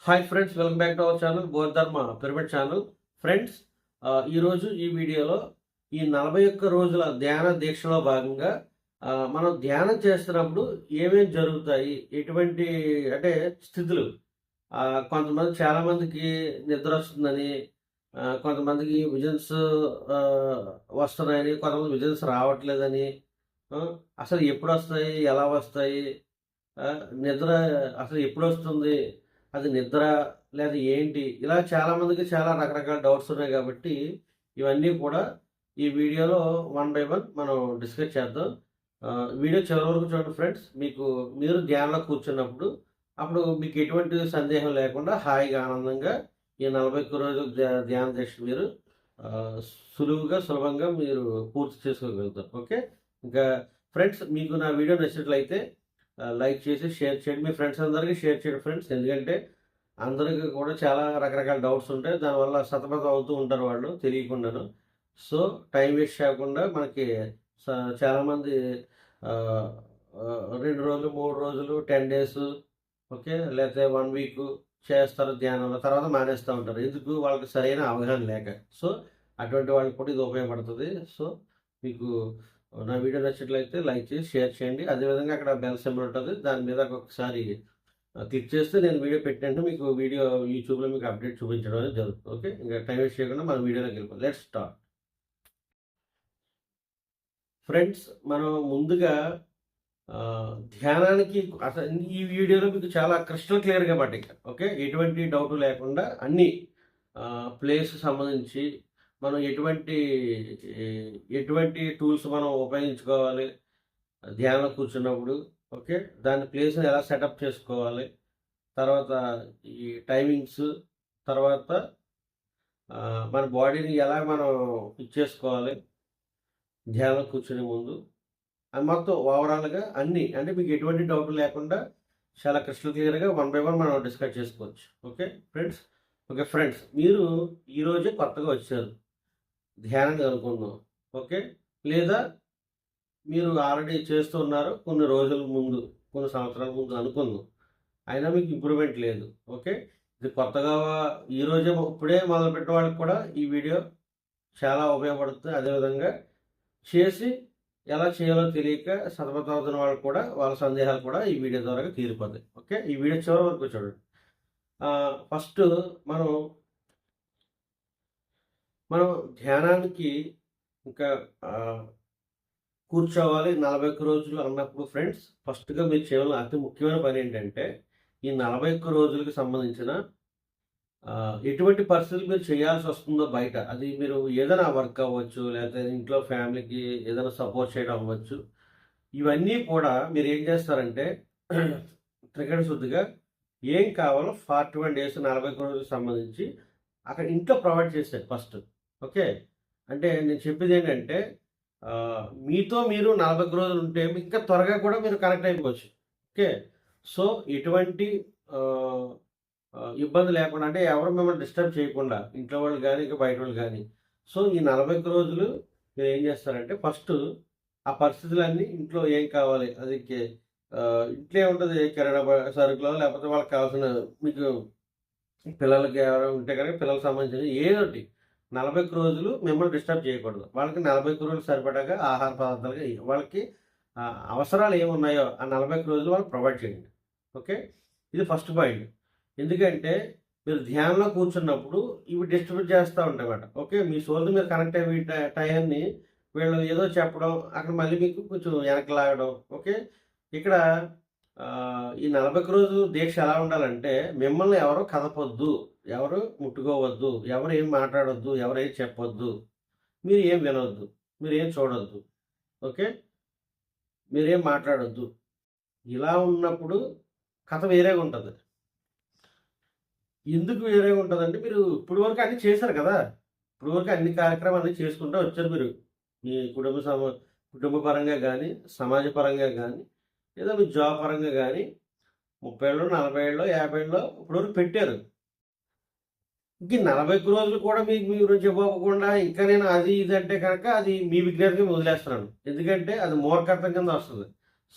Hi friends, welcome back to our channel Bodharma pyramid channel. Friends, ఈరోజు ఈ వీడియోలో ఈ 41 రోజుల ధ్యాన దీక్షలో భాగంగా మనం ధ్యానం చేస్తున్నప్పుడు ఏమేమి జరుగుతాయి, ఎటువంటి అంటే స్థితులు. కొంతమంది చాలామందికి నిద్ర వస్తుందని, కొంతమందికి విజన్స్ వస్తున్నాయని, కొంతమంది విజన్స్ రావట్లేదని, ఆ, అసలు ఎప్పుడు వస్తాయి, ఎలా వస్తాయి, నిద్ర అసలు ఎప్పుడు వస్తుంది, అది నిద్ర లేదా ఏంటి, ఇలా చాలామందికి చాలా రకరకాల డౌట్స్ ఉన్నాయి. కాబట్టి ఇవన్నీ కూడా ఈ వీడియోలో వన్ బై వన్ మనం డిస్కస్ చేద్దాం. వీడియో చివరి వరకు చూడండి ఫ్రెండ్స్. మీరు ధ్యానంలో కూర్చున్నప్పుడు అప్పుడు మీకు ఎటువంటి సందేహం లేకుండా హాయిగా ఆనందంగా ఈ 41 రోజులు ధ్యాన దీక్ష మీరు ఆ, సులభంగా మీరు పూర్తి చేసుకోగలుగుతారు. ఓకే. ఇంకా ఫ్రెండ్స్, మీకు నా వీడియో నచ్చినట్లయితే లైక్ చేసి షేర్ చేయండి. మీ ఫ్రెండ్స్ అందరికీ షేర్ చేయండి ఫ్రెండ్స్. ఎందుకంటే అందరికీ కూడా చాలా రకరకాల డౌట్స్ ఉంటాయి. దానివల్ల సతమతం అవుతూ ఉంటారు వాళ్ళు తెలియకుండాను. సో టైం వేస్ట్ చేయకుండా మనకి చాలామంది 2 రోజులు, 3 రోజులు, 10 డేస్, ఓకే, లేకపోతే 1 వీక్ చేస్తారు ధ్యానంలో, తర్వాత మానేస్తూ ఉంటారు. ఎందుకు? వాళ్ళకి సరైన అవగాహన లేక. సో అటువంటి వాళ్ళకి కూడా ఇది ఉపయోగపడుతుంది. సో మీకు నా వీడియో నచ్చినట్లయితే లైక్ చేసి షేర్ చేయండి. అదేవిధంగా అక్కడ బెల్ సింబల్ ఉంటుంది, దాని మీద ఒకసారి క్లిక్ చేస్తే నేను వీడియో పెట్టినట్టు మీకు వీడియో యూట్యూబ్లో మీకు అప్డేట్ చూపించడం అనేది జరుగుతుంది. ఓకే. ఇంకా టైం వేస్ట్ చేయకుండా మన వీడియోలోకి వెళ్ళిపోయి లెట్స్ స్టార్ట్. ఫ్రెండ్స్, మనం ముందుగా ధ్యానానికి అసలు ఈ వీడియోలో మీకు చాలా క్రిస్టల్ క్లియర్గా పట్టిక. ఓకే. ఎటువంటి డౌట్ లేకుండా అన్ని ప్లేస్ సంబంధించి మనం ఎటువంటి టూల్స్ మనం ఉపయోగించుకోవాలి ధ్యానంలో కూర్చున్నప్పుడు, ఓకే, దాని ప్లేస్ని ఎలా సెటప్ చేసుకోవాలి, తర్వాత ఈ టైమింగ్స్, తర్వాత మన బాడీని ఎలా మనం ఇచ్చేసుకోవాలి ధ్యానం కూర్చునే ముందు, అది మొత్తం ఓవరాల్గా అన్నీ, అంటే మీకు ఎటువంటి డౌట్ లేకుండా చాలా క్రిస్టల్ క్లియర్గా వన్ బై వన్ మనం డిస్కస్ చేసుకోవచ్చు. Okay friends. ఓకే ఫ్రెండ్స్, మీరు ఈరోజే కొత్తగా వచ్చారు ధ్యానాన్ని అనుకుందాం. ఓకే. లేదా మీరు ఆల్రెడీ చేస్తూ ఉన్నారు కొన్ని రోజుల ముందు, కొన్ని సంవత్సరాల ముందు అనుకుందాం, అయినా మీకు ఇంప్రూవ్మెంట్ లేదు. ఓకే. ఇది కొత్తగా ఈరోజే ఇప్పుడే మొదలుపెట్టిన వాళ్ళకి కూడా ఈ వీడియో చాలా ఉపయోగపడుతుంది. అదేవిధంగా చేసి ఎలా చేయాలో తెలియక సతమతమవుతున్న వాళ్ళకి కూడా వాళ్ళ సందేహాలు కూడా ఈ వీడియో ద్వారా తీరిపోతాయి. ఓకే. ఈ వీడియో చివరి వరకు చూడండి. ఫస్ట్ మనం ధ్యానానికి ఇంకా కూర్చోవాలి 41 రోజులు అన్నప్పుడు ఫ్రెండ్స్, ఫస్ట్గా మీరు చేయాలి అతి ముఖ్యమైన పని ఏంటంటే ఈ 41 రోజులకు సంబంధించిన ఎటువంటి పరిస్థితులు మీరు చేయాల్సి వస్తుందో బయట, అది మీరు ఏదైనా వర్క్ అవ్వచ్చు, లేకపోతే ఇంట్లో ఫ్యామిలీకి ఏదైనా సపోర్ట్ చేయడం అవ్వచ్చు, ఇవన్నీ కూడా మీరు ఏం చేస్తారంటే త్రికరణ శుద్ధిగా ఏం కావాలో 41 డేస్ 41 రోజులకు సంబంధించి అక్కడ ఇంట్లో ప్రొవైడ్ చేస్తారు ఫస్ట్. ఓకే. అంటే నేను చెప్పేది ఏంటంటే మీతో మీరు 40 రోజులు ఉంటే ఇంకా త్వరగా కూడా మీరు కనెక్ట్ అయిపోవచ్చు. ఓకే. సో ఎటువంటి ఇబ్బంది లేకుండా, అంటే ఎవరు మిమ్మల్ని డిస్టర్బ్ చేయకుండా, ఇంట్లో వాళ్ళు కానీ ఇంకా బయట వాళ్ళు కానీ. సో ఈ 41 రోజులు మీరు ఏం చేస్తారంటే ఫస్ట్ ఆ పరిస్థితులన్నీ ఇంట్లో ఏం కావాలి, అది ఇంట్లో ఏముంటుంది, కిరాణా సరుకులో, లేకపోతే వాళ్ళకి కావాల్సిన, మీకు పిల్లలకి ఎవరైనా ఉంటే కనుక పిల్లలకు సంబంధించిన ఏదోటి 41 రోజులు మిమ్మల్ని డిస్టర్బ్ చేయకూడదు. వాళ్ళకి 41 రోజులు సరిపడాగా ఆహార పదార్థాలుగా వాళ్ళకి అవసరాలు ఏమున్నాయో ఆ 41 రోజులు వాళ్ళకి ప్రొవైడ్ చేయండి. ఓకే. ఇది ఫస్ట్ పాయింట్. ఎందుకంటే మీరు ధ్యానంలో కూర్చున్నప్పుడు ఇవి డిస్ట్రిబ్యూట్ చేస్తూ ఉంటాయన్నమాట. ఓకే. మీ సోల్ మీరు కనెక్ట్ అయ్యే టైంని వీళ్ళు ఏదో చెప్పడం, అక్కడ మళ్ళీ మీకు కొంచెం వెనక్కి లాగడం. ఓకే. ఇక్కడ ఈ 41 రోజు దీక్ష ఎలా ఉండాలంటే మిమ్మల్ని ఎవరో కదపొద్దు, ఎవరు ముట్టుకోవద్దు, ఎవరు ఏం మాట్లాడొద్దు, ఎవరు ఏం చెప్పొద్దు, మీరు ఏం వినొద్దు, మీరు ఏం చూడొద్దు. ఓకే. మీరేం మాట్లాడొద్దు. ఇలా ఉన్నప్పుడు కథ వేరేగా ఉంటుంది. ఎందుకు వేరేగా ఉంటుందంటే మీరు ఇప్పుడు వరకు అన్నీ చేశారు కదా, ఇప్పుడు వరకు అన్ని కార్యక్రమాలు చేసుకుంటూ వచ్చారు మీరు, మీ కుటుంబ పరంగా కానీ, సమాజ పరంగా కానీ, లేదా మీ జాబ్ పరంగా కానీ 30 ఏళ్ళు, 40 ఏళ్ళు, 50 ఏళ్ళు ఇప్పటివరకు పెట్టారు. ఇంక 41 రోజులు కూడా మీకు మీ గురించి ఇవ్వకుండా ఇంకా నేను అది ఇది అంటే కనుక అది మీ విజ్ఞానికి వదిలేస్తున్నాను. ఎందుకంటే అది మూర్ఖత్వం కింద వస్తుంది.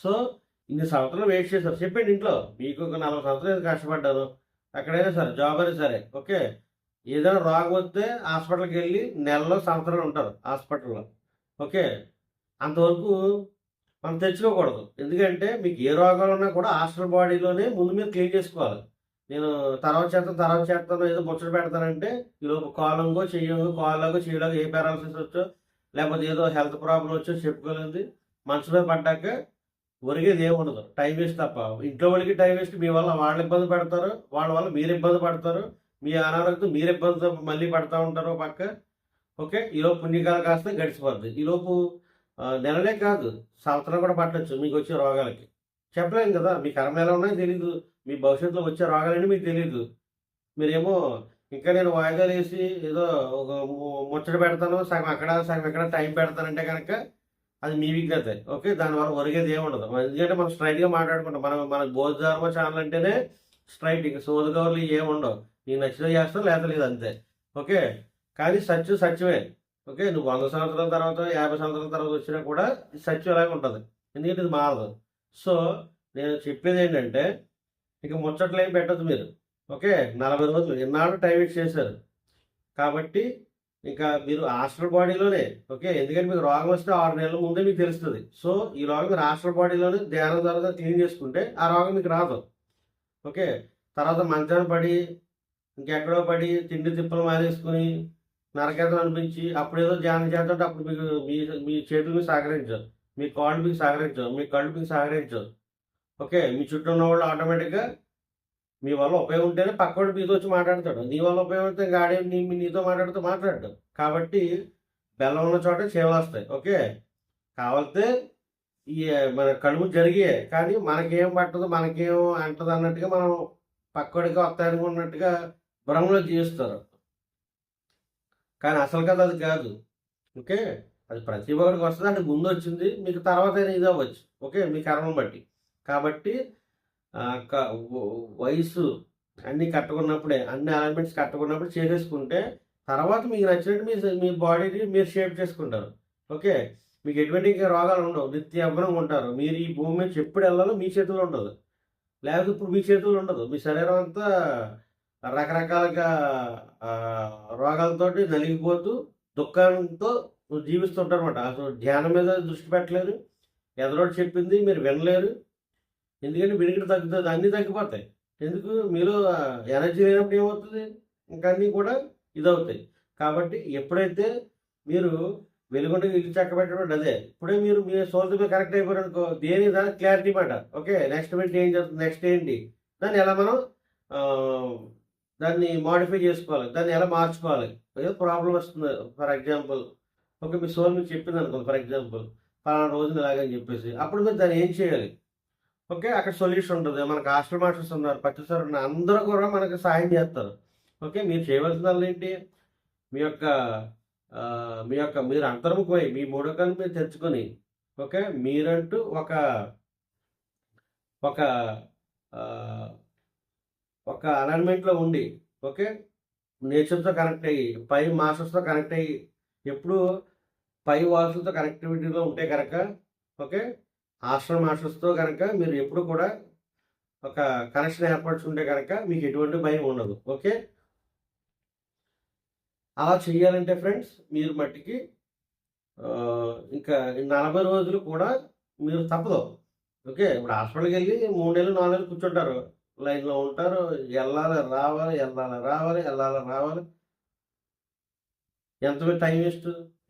సో ఇన్ని సంవత్సరాలు వెయిట్ చేశారు. చెప్పండి ఇంట్లో, మీకు ఒక 40 సంవత్సరాలు కష్టపడ్డాను, ఎక్కడైనా సరే జాబ్ అయినా సరే ఓకే. ఏదైనా రోగం వస్తే హాస్పిటల్కి వెళ్ళి నెలలో సంవత్సరాలు ఉంటారు హాస్పిటల్లో ఓకే. అంతవరకు మనం తెచ్చుకోకూడదు. ఎందుకంటే మీకు ఏ రోగాలు ఉన్నా కూడా హాస్టల్ బాడీలోనే ముందు మీరు క్లీన్ చేసుకోవాలి. నేను తర్వాత చేస్తాను ఏదో ముచ్చట పెడతానంటే ఈలోపు కాలంగో చెయ్యంగో కాలాగో చేయలాగో ఏ పారాలసిస్ వచ్చో లేకపోతే ఏదో హెల్త్ ప్రాబ్లం వచ్చో చెప్పుకోలేదు మనసులో పడ్డాక ఒరిగేది ఏమి ఉండదు. టైం వేస్ట్ తప్ప. ఇంట్లో వాళ్ళకి టైం వేస్ట్, మీ వల్ల వాళ్ళు ఇబ్బంది పడతారు, వాళ్ళ వల్ల మీరు ఇబ్బంది పడతారు, మీ అనారోగ్యం మీరు ఇబ్బందితో మళ్ళీ పడతా ఉంటారు పక్క ఓకే. ఈలోపు పుణ్యకాలం కాస్త గడిచిపోద్ది. ఈలోపు నెలలే కాదు సంవత్సరం కూడా పట్టొచ్చు మీకు వచ్చే రోగాలకి. చెప్పలేం కదా మీ కర్మ ఎలా ఉన్నాయో తెలీదు, మీ భవిష్యత్తులో వచ్చే రోగాలని మీకు తెలీదు. మీరేమో ఇంకా నేను వాయిదాలు వేసి ఏదో ఒక ముచ్చట పెడతాను సగం అక్కడ సగం ఇక్కడ టైం పెడతానంటే కనుక అది మీ విజ్ఞతే ఓకే. దానివల్ల ఒరిగేది ఏమి ఉండదు. ఎందుకంటే మనం స్ట్రైట్గా మాట్లాడుకుంటాం. మన బోధ ఛానల్ అంటేనే స్ట్రైట్, ఇంకా సోది కవర్లు ఏమి ఉండవు. నీకు నచ్చితే చేస్తాం లేదా లేదు అంతే ఓకే. కానీ సత్యం సత్యమే ఓకే. నువ్వు 100 సంవత్సరాల తర్వాత 50 సంవత్సరాల తర్వాత వచ్చినా కూడా సత్యం అలాగే ఉంటుంది. ఎందుకంటే ఇది మారదు. సో నేను చెప్పేది ఏంటంటే ఇక ముచ్చట్లు ఏం పెట్టద్దు మీరు ఓకే. 40 రోజులు ఎన్నాళ్ళు టైం వేస్ట్ చేశారు కాబట్టి ఇంకా మీరు హాస్టల్ బాడీలోనే ఓకే. ఎందుకంటే మీకు రోగం వస్తే 6 నెలల ముందే మీకు తెలుస్తుంది. సో ఈ రోగం మీరు హాస్టల్ బాడీలోనే ధ్యానం తర్వాత క్లీన్ చేసుకుంటే ఆ రోగం మీకు రాదు ఓకే. తర్వాత మంచాన్ని పడి ఇంకెక్కడో పడి తిండి తిప్పలు మానేసుకుని నరకేతం అనిపించి అప్పుడేదో ధ్యానం చేస్తుంటే అప్పుడు మీకు మీ మీ చేతులు మీకు సహకరించవు, మీ కాళ్ళు మీకు సహకరించవు, మీ కళ్ళు మీకు సహకరించవు ఓకే. మీ చుట్టూ ఉన్న వాళ్ళు ఆటోమేటిక్గా మీ వల్ల ఉపయోగం ఉంటేనే పక్కవాడు మీతో వచ్చి మాట్లాడతాడు. నీ వల్ల ఉపయోగం అయితే గాడి నీతో మాట్లాడతాడు. కాబట్టి బెల్లం ఉన్న చోట చేవలు వస్తాయి ఓకే. కావాలితే ఈ మన కడుపు జరిగే కానీ మనకేం పట్టదు మనకేం అంటదు అన్నట్టుగా మనం పక్కడికి వస్తానికి ఉన్నట్టుగా భ్రమలో జీవిస్తారు. కానీ అసలు కదా అది కాదు ఓకే. అది ప్రతి ఒక్కడికి వస్తుంది, అంటే ముందు వచ్చింది మీకు తర్వాత ఇది అవ్వచ్చు ఓకే మీ కర్మను బట్టి. కాబట్టి వయసు అన్నీ కట్టుకున్నప్పుడే అన్ని ఎలిమెంట్స్ కట్టుకున్నప్పుడు చేసేసుకుంటే తర్వాత మీకు నచ్చినట్టు మీ బాడీని మీరు షేప్ చేసుకుంటారు ఓకే. మీకు ఎటువంటి ఇంకా రోగాలు ఉండవు, నిత్య అభ్రంగా ఉంటారు. మీరు ఈ భూమి మీద ఎప్పుడు వెళ్ళాలో మీ చేతిలో ఉండదు, లేకపోతే ఇప్పుడు మీ చేతుల్లో ఉండదు. మీ శరీరం అంతా రకరకాలుగా రోగాలతోటి నలిగిపోతూ దుఃఖంతో జీవిస్తుంటారు అనమాట. అసలు ధ్యానం మీద దృష్టి పెట్టలేరు, ఎదరోడు చెప్పింది మీరు వినలేరు. ఎందుకంటే వినికిడి తగ్గుతుంది, అన్నీ తగ్గిపోతాయి. ఎందుకు మీరు ఎనర్జీ లేనప్పుడు ఏమవుతుంది ఇంకా అన్నీ కూడా ఇదవుతాయి. కాబట్టి ఎప్పుడైతే మీరు వెలుగుండగా ఇల్లు చక్క పెట్టడం అదే ఇప్పుడే మీరు మీ సోల్తో మీరు కరెక్ట్ అయిపోయారు అనుకో దేని దానికి క్లారిటీ మాట ఓకే. నెక్స్ట్ మినిట్ ఏం జరుగుతుంది, నెక్స్ట్ ఏంటి, దాన్ని ఎలా మనం దాన్ని మాడిఫై చేసుకోవాలి, దాన్ని ఎలా మార్చుకోవాలి. ఏదో ప్రాబ్లం వస్తుంది ఫర్ ఎగ్జాంపుల్ ఓకే. మీ సోల్ మీకు చెప్పింది అనుకోండి ఫర్ ఎగ్జాంపుల్ పలానా రోజున ఇలాగని చెప్పేసి అప్పుడు మీరు దాన్ని ఏం చేయాలి ఓకే. అక్కడ సొల్యూషన్ ఉంటుంది. మనకు హాస్టల్ మాస్టర్స్ ఉన్నారు, ప్రతిసారి అందరూ కూడా మనకు సాయం చేస్తారు ఓకే. మీరు చేయవలసిన ఏంటి మీ యొక్క మీరు అంతర్ముఖమై మీ మూడకాన్ని మీరు తెచ్చుకొని ఓకే మీరంటూ ఒక ఒక ఒక అలైన్మెంట్లో ఉండి ఓకే నేచర్తో కనెక్ట్ అయ్యి పై మాస్టర్స్తో కనెక్ట్ అయ్యి ఎప్పుడు పై వాసులతో కనెక్టివిటీలో ఉంటే కనుక ఓకే హాస్టల్ మాస్టర్స్తో కనుక మీరు ఎప్పుడు కూడా ఒక కనెక్షన్ ఏర్పరచుకుంటే కనుక మీకు ఎటువంటి భయం ఉండదు ఓకే. అలా చెయ్యాలంటే ఫ్రెండ్స్ మీరు మట్టికి ఇంకా 40 రోజులు కూడా మీరు తప్పదు ఓకే. ఇప్పుడు హాస్పిటల్కి వెళ్ళి 3 నెలలు 4 నెలలు కూర్చుంటారు, లైన్లో ఉంటారు, వెళ్ళాలి రావాలి వెళ్ళాలి రావాలి వెళ్ళాలి రావాలి. ఎంత టైం వేస్ట్,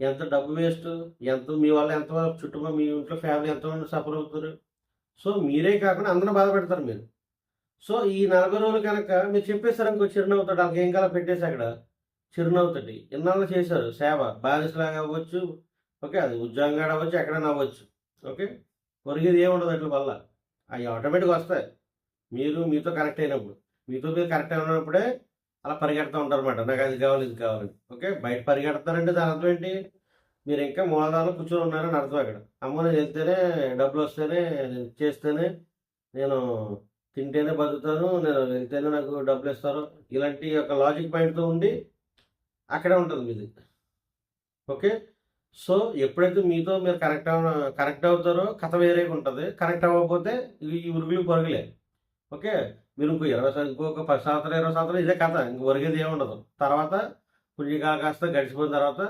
ఎంత డబ్బు వేస్ట్, ఎంత మీ వల్ల ఎంత చుట్టుపక్కల మీ ఇంట్లో ఫ్యామిలీ ఎంతమంది సఫర్ అవుతారు. సో మీరే కాకుండా అందరూ బాధ పెడతారు మీరు. సో ఈ 40 రోజులు కనుక మీరు చెప్పేసారు అనుకో చిరునవ్వుతాడు, వాళ్ళకి ఏం కాలం పెట్టేసి అక్కడ చిరునవ్వుతోటి ఇన్నాళ్ళు చేశారు సేవ, బానిసలాగా అవ్వచ్చు ఓకే, అది ఉద్యోగంగా అవ్వచ్చు ఎక్కడైనా అవ్వచ్చు ఓకే. ఒరిగేది ఏముండదు అట్ల వల్ల, అవి ఆటోమేటిక్గా వస్తాయి మీతో కనెక్ట్ అయినప్పుడు. మీతో మీరు కనెక్ట్ అయినప్పుడే అలా పరిగెడతా ఉంటారు అనమాట, నాకు అది కావాలి ఇది కావాలి ఓకే. బయట పరిగెడతారంటే దాని అర్థం ఏంటి, మీరు ఇంకా మూలధారంలో కూర్చొని ఉన్నారని అర్థం. అక్కడ అమ్మ నేను వెళ్తేనే డబ్బులు వస్తేనే చేస్తేనే నేను తింటేనే బతుకుతాను, నేను వెళ్తేనే నాకు డబ్బులు ఇస్తారు, ఇలాంటి ఒక లాజిక్ మైండ్తో ఉండి అక్కడే ఉంటుంది మీది ఓకే. సో ఎప్పుడైతే మీతో మీరు కనెక్ట్ అవుతారో కథ వేరేగా ఉంటుంది. కనెక్ట్ అవ్వకపోతే ఈ ఉరుగులు పరుగులే ఓకే. మీరు ఇంకొక 10 సంవత్సరాలు 20 సంవత్సరాలు ఇదే కథ, ఇంక ఒరిగేది ఏముండదు. తర్వాత పుణ్యకాలం కాస్త గడిచిపోయిన తర్వాత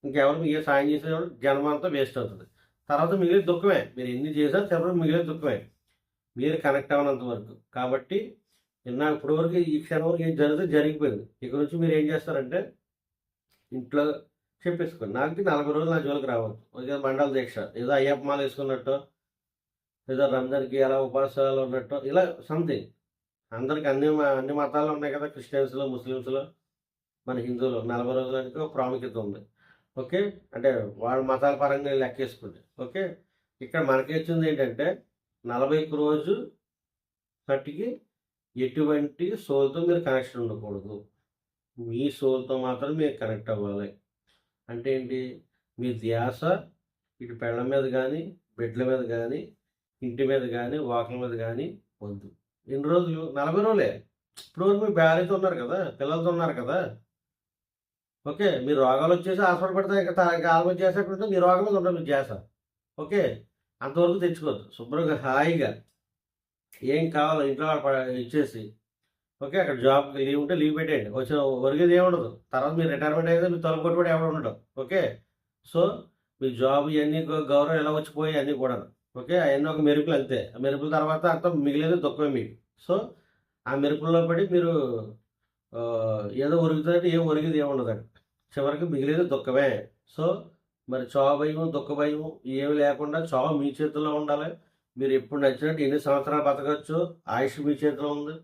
ఇంకెవరు మీకు సాయం చేసేవాడు, జన్మ అంతా వేస్ట్ అవుతుంది. తర్వాత మిగిలిన దుఃఖమే, మీరు ఎన్ని చేసినా చివరికి మిగిలిన దుఃఖమే మీరు కనెక్ట్ అవ్వనంత వరకు. కాబట్టి ఇప్పటి వరకు ఈ క్షణం వరకు ఏం జరిగితే జరిగిపోయింది. ఇక నుంచి మీరు ఏం చేస్తారంటే ఇంట్లో చెప్పేసుకోండి, నాకు 40 రోజులు నా జోలికి రావద్దు. ఏదో మండల దీక్ష, ఏదో అయ్యప్ప మాల వేసుకున్నట్టు, ఏదో రంజాన్కి ఎలా ఉపవాసాలు ఉన్నట్టు, ఇలా సంథింగ్. అందరికి అన్ని మతాలు ఉన్నాయి కదా, క్రిస్టియన్స్లో, ముస్లిమ్స్లో, మన హిందువులు 40 రోజులకి ఒక ప్రాముఖ్యత ఉంది. ఓకే, అంటే వాళ్ళ మతాల పరంగా లెక్కేసుకుంటే. ఓకే, ఇక్కడ మనకి వచ్చింది ఏంటంటే 41 రోజు మట్టికి ఎటువంటి సోల్తో మీరు కనెక్షన్ ఉండకూడదు. మీ సోల్తో మాత్రం మీరు కనెక్ట్ అవ్వాలి. అంటే ఏంటి, మీ ధ్యాస ఇటు పెళ్ళ మీద కానీ, బిడ్డల మీద కానీ, ఇంటి మీద కానీ, వాకల మీద కానీ వద్దు. ఎన్ని రోజులు? 40 రోజులే. ఇప్పుడు వరకు మీ భార్యతో ఉన్నారు కదా, పిల్లలతో ఉన్నారు కదా. ఓకే, మీరు రోగాలు వచ్చేసి హాస్పిటల్ పడితే ఇంకా ఆల్మోస్ట్ చేసేటప్పుడు మీ రోగం మీద ఉండదు మీ ధ్యాస. ఓకే, అంతవరకు తెచ్చుకోవద్దు. శుభ్రంగా హాయిగా ఏం కావాలో ఇంట్లో ఇచ్చేసి, ఓకే, అక్కడ జాబ్కి లీవ్ ఉంటే లీవ్ పెట్టేయండి. వచ్చిన ఒరిగేది ఏముండదు. తర్వాత మీరు రిటైర్మెంట్ అయితే మీరు తలుపు కొట్టుబడి ఎవరు ఉండడం. ఓకే, సో మీ జాబ్ ఇవన్నీ గౌరవం ఎలా వచ్చిపోయాయి అన్నీ కూడా. ఓకే, అవన్నీ ఒక మెరుపులు అంతే. ఆ మెరుపుల తర్వాత అంతా మిగిలేదు దుఃఖమే మీకు. సో ఆ మెరుపుల్లో పడి మీరు ఏదో ఒరుగుతుందంటే ఏం ఒరిగేది ఏముండదండి. చివరికి మిగిలేదు దుఃఖమే. సో మరి చావు భయం, దుఃఖ భయం ఏమి లేకుండా చావు మీ చేతుల్లో ఉండాలి. మీరు ఎప్పుడు నచ్చినట్టు ఎన్ని సంవత్సరాలు బతకచ్చు, ఆయుష్ మీ చేతిలో ఉంది.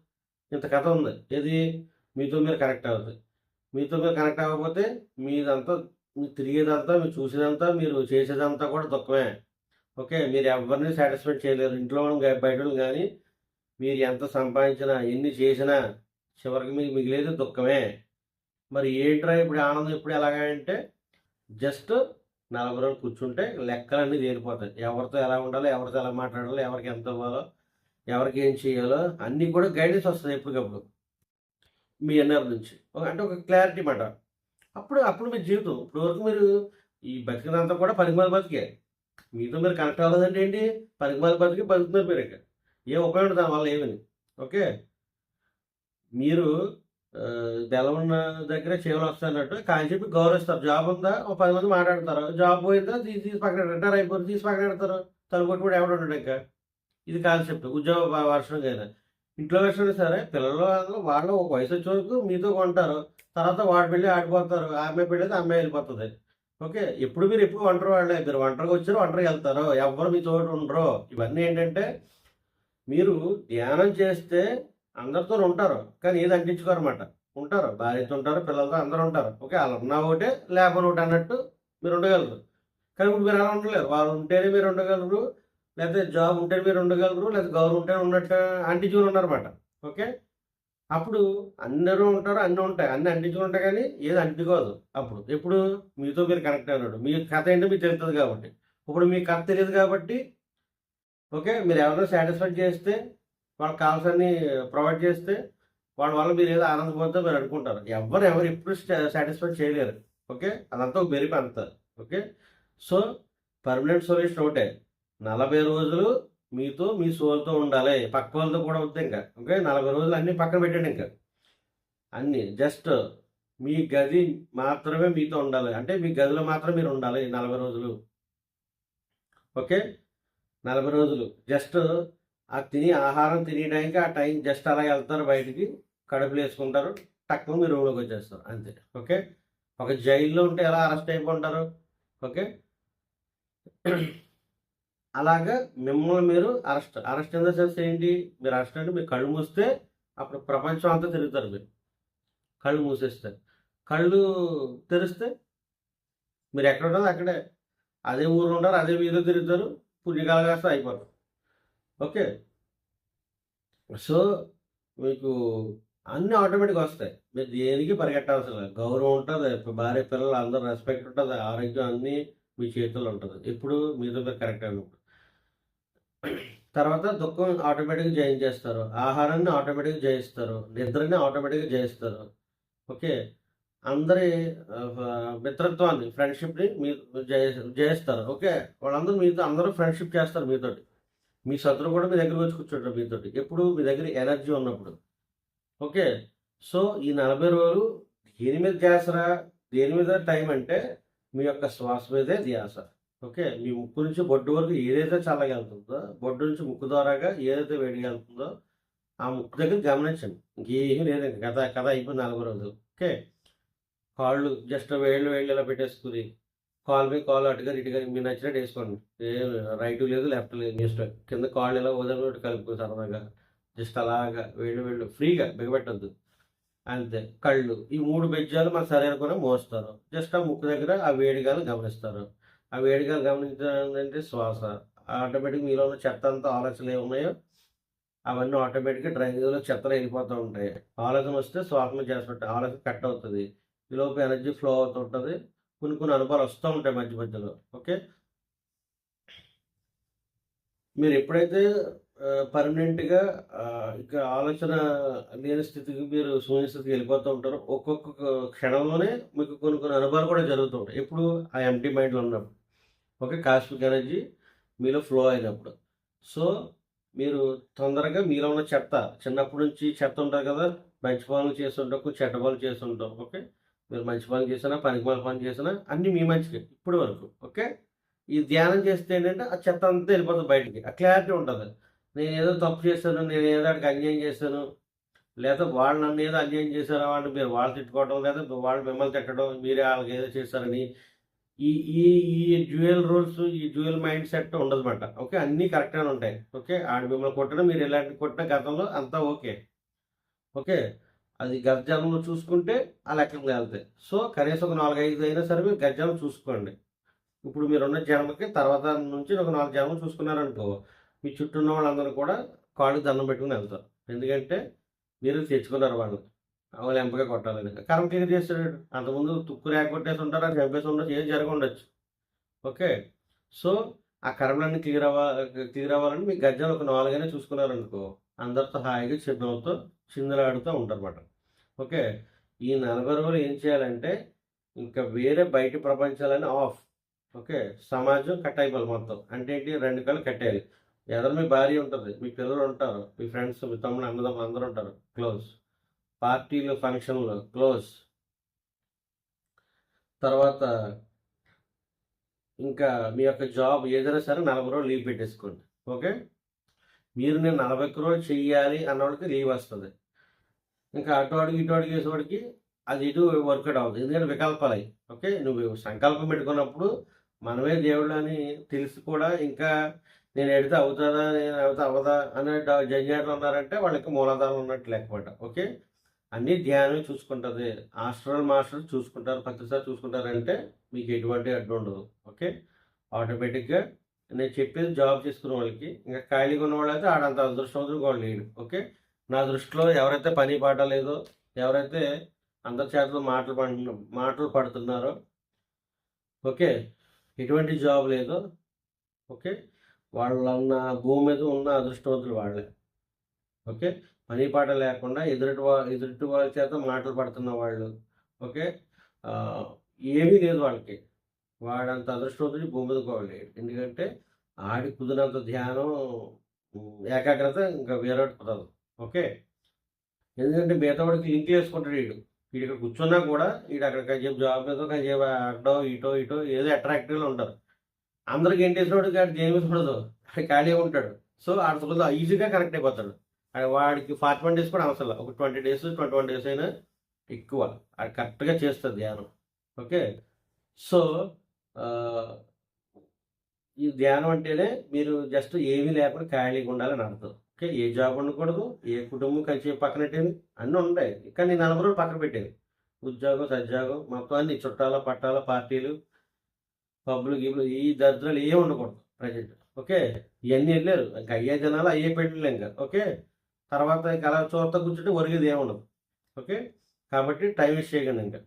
ఇంత కథ ఉంది. ఏది, మీతో మీరు కనెక్ట్ అవుతుంది. మీతో మీరు కనెక్ట్ అవ్వకపోతే మీదంతా, మీరు తిరిగేదంతా, మీరు చూసేదంతా, మీరు చేసేదంతా కూడా దుఃఖమే. ఓకే, మీరు ఎవరిని సాటిస్ఫై చేయలేరు. ఇంట్లో బయట కానీ మీరు ఎంత సంపాదించినా, ఎన్ని చేసినా చివరికి మీకు మిగిలేదు దుఃఖమే. మరి ఏంట్రా ఇప్పుడు ఆనందం ఎప్పుడు ఎలాగంటే జస్ట్ 40 రోజులు కూర్చుంటే లెక్కలన్నీ తేలిపోతాయి. ఎవరితో ఎలా ఉండాలో, ఎవరితో ఎలా మాట్లాడాలో, ఎవరికి ఎంత ఇవ్వాలో, ఎవరికి ఏం చేయాలో అన్నీ కూడా గైడెన్స్ వస్తుంది ఎప్పటికప్పుడు మీ ఎన్ఆర్ నుంచి. అంటే ఒక క్లారిటీ మాట. అప్పుడు మీ జీవితం ఇప్పుడు వరకు మీరు ఈ బతికినంతా కూడా పనికిమాల బతికే. మీతో మీరు కనెక్ట్ అవ్వలేదంటే ఏంటి, పనికిమాల బతికి బతుకుతున్నారు మీరు. ఇక ఏం ఉపయోగం దానివల్ల ఏమని. ఓకే, మీరు బెలవున్న దగ్గర చేవలు వస్తాయన్నట్టు కానీ చెప్పి గౌరవిస్తారు. జాబ్ ఉందా, ఒక 10 మంది మాట్లాడతారు. జాబ్ పోయిందా, తీసి పక్కన రిటైర్ అయిపోయి తీసి పక్కన పెడతారు. తలుపుకొట్టి కూడా ఎవడు ఉండడు. ఇంకా ఇది కాన్సెప్ట్. ఉద్యోగ వర్షం అయినా, ఇంట్లో వర్షం సరే, పిల్లలు వాళ్ళు ఒక వయసు వచ్చే వరకు మీతో కొంటారు. తర్వాత వాడి పెళ్ళి ఆడిపోతారు, ఆమె పెళ్ళి అయితే అమ్మాయి వెళ్ళిపోతుంది. ఓకే, ఎప్పుడు మీరు ఎప్పుడు ఒంటరి వాళ్ళే. మీరు ఒంటరిగా వచ్చారు, ఒంటరికి వెళ్తారు, ఎవరు మీ తోడు ఉండరు. ఇవన్నీ ఏంటంటే మీరు ధ్యానం చేస్తే అందరితో ఉంటారు, కానీ ఏది అంటించుకోరన్నమాట. ఉంటారు, భార్యతో ఉంటారు, పిల్లలతో అందరూ ఉంటారు. ఓకే, అలా ఉన్నా ఒకటే లేకపోతే ఒకటి అన్నట్టు మీరు ఉండగలరు. కానీ ఇప్పుడు మీరు అలా ఉండలేరు. వాళ్ళు ఉంటేనే మీరు ఉండగలరు, లేకపోతే జాబ్ ఉంటేనే మీరు ఉండగలరు, లేకపోతే గౌరవం ఉంటేనే ఉన్నట్టు అంటించుకుని ఉన్నారన్నమాట. ఓకే, అప్పుడు అందరూ ఉంటారు, అన్నీ ఉంటాయి, అన్నీ అంటించుకుని ఉంటాయి, కానీ ఏది అంటుకోదు. అప్పుడు ఎప్పుడు మీతో మీరు కనెక్ట్ అయినాడు. మీ కథ ఏంటో మీకు తెలుస్తుంది కాబట్టి. ఇప్పుడు మీ కథ తెలియదు కాబట్టి ఓకే, మీరు ఎవరైనా సాటిస్ఫై చేస్తే, వాళ్ళకి కావాల్సన్ని ప్రొవైడ్ చేస్తే, వాళ్ళ వల్ల మీరు ఏదో ఆనందపోతే మీరు అనుకుంటారు. ఎవరు ఎప్పుడు సాటిస్ఫై చేయలేరు. ఓకే, అదంతా ఒక బెరిపి అంత. ఓకే, సో పర్మనెంట్ సొల్యూషన్ ఒకటే, 40 రోజులు మీతో మీ సోల్తో ఉండాలి. పక్క వాళ్ళతో కూడా వద్దు ఇంకా. ఓకే, 40 రోజులు అన్నీ పక్కన పెట్టండి. ఇంకా అన్నీ జస్ట్ మీ గది మాత్రమే మీతో ఉండాలి. అంటే మీ గదిలో మాత్రం మీరు ఉండాలి 40 రోజులు. ఓకే, 40 రోజులు జస్ట్ ఆ ఆహారం తినేయడానికి ఆ టైం జస్ట్ అలా వెళ్తారు బయటికి, కడుపులు వేసుకుంటారు, టక్కున మీరు రూమ్లోకి వచ్చేస్తారు అంతే. ఓకే, ఒక జైల్లో ఉంటే ఎలా అరెస్ట్ అయిపోంటారు. ఓకే, అలాగా మిమ్మల్ని మీరు అరెస్ట్ ఇన్ ద సెన్స్ ఏంటి, మీరు అరెస్ట్ అంటే మీరు కళ్ళు మూస్తే అప్పుడు ప్రపంచం అంతా తిరుగుతారు. మీరు కళ్ళు మూసేస్తే, కళ్ళు తెరిస్తే మీరు ఎక్కడ ఉంటారో అక్కడే, అదే ఊరు ఉంటారు, అదే వీధిలో తిరుగుతారు, పుణ్యకాల కాస్త అయిపోతారు. ఓకే, సో మీకు అన్నీ ఆటోమేటిక్గా వస్తాయి. మీరు దేనికి పరిగెట్టాల్సిన లేదు. గౌరవం ఉంటుంది, భార్య పిల్లలు అందరూ రెస్పెక్ట్ ఉంటుంది, ఆరోగ్యం అన్నీ మీ చేతుల్లో ఉంటుంది ఎప్పుడు మీతో మీరు కరెక్ట్ అయినప్పుడు. తర్వాత దుఃఖం ఆటోమేటిక్గా జయించేస్తారు, ఆహారాన్ని ఆటోమేటిక్గా జయిస్తారు, నిద్రని ఆటోమేటిక్గా జయిస్తారు. ఓకే, అందరి మిత్రత్వాన్ని, ఫ్రెండ్షిప్ని మీరు జయిస్తారు. ఓకే, వాళ్ళందరూ మీతో అందరూ ఫ్రెండ్షిప్ చేస్తారు మీతోటి. మీ శత్రువు కూడా మీ దగ్గరికి వచ్చి కూర్చుంటారు మీతోటి. ఎప్పుడు మీ దగ్గర ఎనర్జీ ఉన్నప్పుడు. ఓకే. సో, ఈ 40 రోజులు దేని మీద ధ్యాసరా? దేని మీద టైం అంటే మీ యొక్క శ్వాస మీదే ధ్యాస. ఓకే. మీ ముక్కు నుంచి బొడ్డు వరకు ఏదైతే చల్లగెళ్తుందో, బొడ్డు నుంచి ముక్కు ద్వారాగా ఏదైతే వేడిగా వెళ్తుందో, ఆ ముక్కు దగ్గర గమనించండి. ఇంకేమీ లేదండి. కథ కథ అయిపోయింది 40 రోజులు. ఓకే. కాళ్ళు జస్ట్ వేళ్ళు వేళ్ళు ఇలా పెట్టేసుకొని, కాలు మీద కాలు అటుగా ఇటుగా మీకు నచ్చినట్టు వేసుకోండి. ఏం రైటు లేదు, లెఫ్ట్ లేదు మీ ఇష్టం. కింద కాళ్ళు ఇలా వదిలినట్టు కలుపుకొని సరదాగా. జస్ట్ అలాగా వేళ్ళు వేళ్ళు ఫ్రీగా బిగబెట్టొద్దు. అంతే. కళ్ళు. ఈ 3 బెజ్జాలు మన శరీరం కూడా మోస్తారు. జస్ట్ ఆ ముక్కు దగ్గర ఆ వేడిగాలు గమనిస్తారు. ఆ వేడిగాలు గమనించాలంటే శ్వాస. ఆటోమేటిక్‌గా మీలో ఉన్న చెత్త అంతా ఆలోచనలు ఏమున్నాయో అవన్నీ ఆటోమేటిక్‌గా డ్రైనేజ్‌లో చెత్తలో వెళ్ళిపోతూ ఉంటాయి. ఆలోచన వస్తే శ్వాస మీద చేస్తుంటాయి. ఆలోచన కట్ అవుతది. ఈలోపు ఎనర్జీ ఫ్లో అవుతూ ఉంటది. కొన్ని కొన్ని అనుభవాలు వస్తూ ఉంటాయి మధ్య మధ్యలో. ఓకే. మీరు ఎప్పుడైతే పర్మనెంట్‌గా ఇక ఆలోచన లేని స్థితికి మీరు శూన్య స్థితికి వెళ్ళిపోతూ ఉంటారో, ఒక్కొక్క క్షణంలోనే మీకు కొన్ని కొన్ని అనుభవాలు కూడా జరుగుతూ ఉంటాయి. ఎప్పుడు ఆ ఎంప్టీ మైండ్‌లో ఉన్నప్పుడు. ఓకే. కాస్మిక్ ఎనర్జీ మీలో ఫ్లో అయినప్పుడు. సో, మీరు తొందరగా మీలో ఉన్న చెత్త చిన్నప్పటి నుంచి చెత్త ఉంటది కదా! మంచి పనులు చేసుంటాం, కొన్ని చెడ్డ పనులు చేసుంటాం. ఓకే. మీరు మంచి పనులు చేసినా, పనికిమాలిన పనులు చేసినా అన్నీ మీ మంచికే ఇప్పటి వరకు. ఓకే. ఈ ధ్యానం చేస్తే ఏంటంటే ఆ చెత్త అంతా వెళ్ళిపోతది బయటికి. ఆ క్లారిటీ ఉంటది. నేనేదో తప్పు చేశాను, నేనేదో ఆడికి అన్యాయం చేశాను, లేదా వాళ్ళు నన్నేదో అన్యాయం చేశారు అని మీరు వాళ్ళు తిట్టుకోవడం, లేదా వాళ్ళు మిమ్మల్ని తిట్టడం, మీరే ఆళ్ళకేదో చేశారని ఈ ఈ ఈ డ్యూయల్ రూల్స్, ఈ డ్యూయల్ మైండ్ సెట్ ఉండదన్నమాట. ఓకే. అన్నీ కరెక్ట్‌గానే ఉంటాయి. ఓకే. ఆడు మిమ్మల్ని కొట్టినా, మీరు ఎలాంటివి కొట్టినా గతంలో అంతా ఓకే. ఓకే. అది గత జన్మలో చూసుకుంటే ఆ లెక్కలు తేలుతాయి. సో, కనీసం ఒక 4, 5 అయినా సరే మీరు గత జన్మ చూసుకోండి. ఇప్పుడు మీరున్న జన్మకి తర్వాత నుంచి ఒక 4 జన్మలు చూసుకున్నారనుకో, మీ చుట్టూ ఉన్న వాళ్ళందరూ కూడా కాళ్ళకి దండం పెట్టుకొని ఎళ్తారు. ఎందుకంటే మీరు తెచ్చుకున్నారు వాళ్ళని. వాళ్ళు ఎంపగా కొట్టాలని. కర్మ క్లియర్ చేసాడు. అంతకుముందు తుక్కు రేగ కొట్టేసి ఉంటారు, అని చంపేసి ఉండొచ్చు, ఏది జరగుండొచ్చు. ఓకే. సో, ఆ కర్మలన్నీ క్లియర్ అవ్వాలని మీ గజ్జలు ఒక 4 అయినా చూసుకున్నారనుకో, అందరితో హాయిగా చిరునవ్వుతో చిందులాడుతూ ఉంటారన్నమాట. ఓకే. ఈ 40 రోజులు ఏం చేయాలంటే, ఇంకా వేరే బయట ప్రపంచాలన్నీ ఆఫ్. ఓకే. సమాజం కట్ అయిపోవాలి మొత్తం. అంటే ఏంటి 2 కళ్ళు కట్టేయాలి. ఎదర మీ భార్య ఉంటది, మీ పిల్లలుంటారు, మీ ఫ్రెండ్స్, మీ తమ్ముడు, అన్నదమ్ములు అందరూ ఉంటారు క్లోజ్. పార్టీలు, ఫంక్షన్‌లు క్లోజ్. తర్వాత ఇంకా మీ యొక్క జాబ్ ఏదైనా సరే 40 రోజులు లీవ్ పెట్టేసుకోండి. ఓకే. నేను 41 రోజులు చెయ్యాలి అన్నోడికి లీవ్ వస్తది. ఇంకా అటు అడుగు, ఇటు అడుగు ఏసేవాడికి అది ఇటు వర్కౌట్ అవ్వదు. ఎందుకంటే వికల్పాలయి. ఓకే. నువ్వు సంకల్పం పెట్టుకున్నప్పుడు మనమే దేవుళ్ళని తెలిసి కూడా ఇంకా నేను ఎడితే అవుతదా? నేను ఎడితే అవ్వదా? అనే జంజాటంలో ఉన్నారంటే వాళ్ళకి మూలాధారం ఉన్నట్టు లెక్కమాట. ఓకే. అన్నీ ధ్యానమే చూసుకుంటది. ఆస్ట్రల్ మాస్టర్ చూసుకుంటారు. ప్రతిసారి చూసుకుంటారంటే మీకు ఎటువంటి అడ్డు ఉండదు. ఓకే. ఆటోమేటిక్‌గా నేను చెప్పేది జాబ్ చేసుకునే వాళ్ళకి. ఇంకా ఖాళీగా ఉన్నవాళ్ళైతే ఆడంత అదృష్టవంతుడు కూడా లేడు. ఓకే. నా దృష్టిలో ఎవరైతే పని పాట లేదో, ఎవరైతే అందరి చేతలో మాటలు పడుతున్నారో, ఓకే, ఎటువంటి జాబ్ లేదో, ఓకే, వాళ్ళన్న భూమి మీద ఉన్న అదృష్టవంతులు వాళ్ళే. ఓకే. పని పాట లేకుండా ఎదుటి వాళ్ళ చేత మాటలు పడుతున్న వాళ్ళు. ఓకే. ఏమీ లేదు వాళ్ళకి. వాడంత అదృష్టవంతుడు భూమి మీద కూడా లేడు. ఎందుకంటే ఆడికి కుదిరినంత ధ్యానం, ఏకాగ్రత ఇంకా వేరేవాడికి కుదరదు. ఓకే. ఎందుకంటే మిగతా వాడికి లింకులు వేసుకుంటాడు ఈడు. ఈడిక్కడ కూర్చున్నా కూడా ఈడు అక్కడ కాసేపు జాబ్ మీదో, కాసేపు అక్కడో ఇటో ఏదో అట్రాక్టివ్‌లో ఉంటారు. అందరికి ఎంటేసినోడికి ఆడు దేని మీద పడదు. ఆడు ఖాళీగా ఉంటాడు. సో, ఆడు సులభంగా ఈజీగా కనెక్ట్ అయిపోతాడు. వాడికి 41 డేస్ కూడా అవసరం లేదు. ఒక 20 డేస్, 21 డేస్ అయినా ఎక్కువ. అది కరెక్ట్‌గా చేస్తది ధ్యానం. ఓకే. సో, ఆహ్, ఈ ధ్యానం అంటేనే మీరు జస్ట్ ఏమీ లేకుండా ఖాళీగా ఉండాలని అర్థం. ఓకే. ఏ జాబ్ ఉండకూడదు, ఏ కుటుంబం కలిసి పక్కనెట్టేది అన్నీ ఉంటాయి. కానీ 40 రోజులు పక్కన పెట్టేది. ఉద్యోగం, సద్యోగం మొత్తం అన్ని చుట్టాల, పట్టాల, పార్టీలు, పబ్బులు, గిబ్బులు ఈ దరిద్రాలు ఏమి ఉండకూడదు ప్రెజెంట్. ఓకే. ఇయన్నీ ఎళ్ళారు. ఇంక అయ్యే జనాలు అయ్యే పెళ్ళిళ్ళు ఇంక. ఓకే. తర్వాత ఇంక అలా చూస్తా కూర్చుంటే ఒరిగేది ఏముండదు. ఓకే. కాబట్టి టైం వేస్ట్ చేయకండి ఇంక.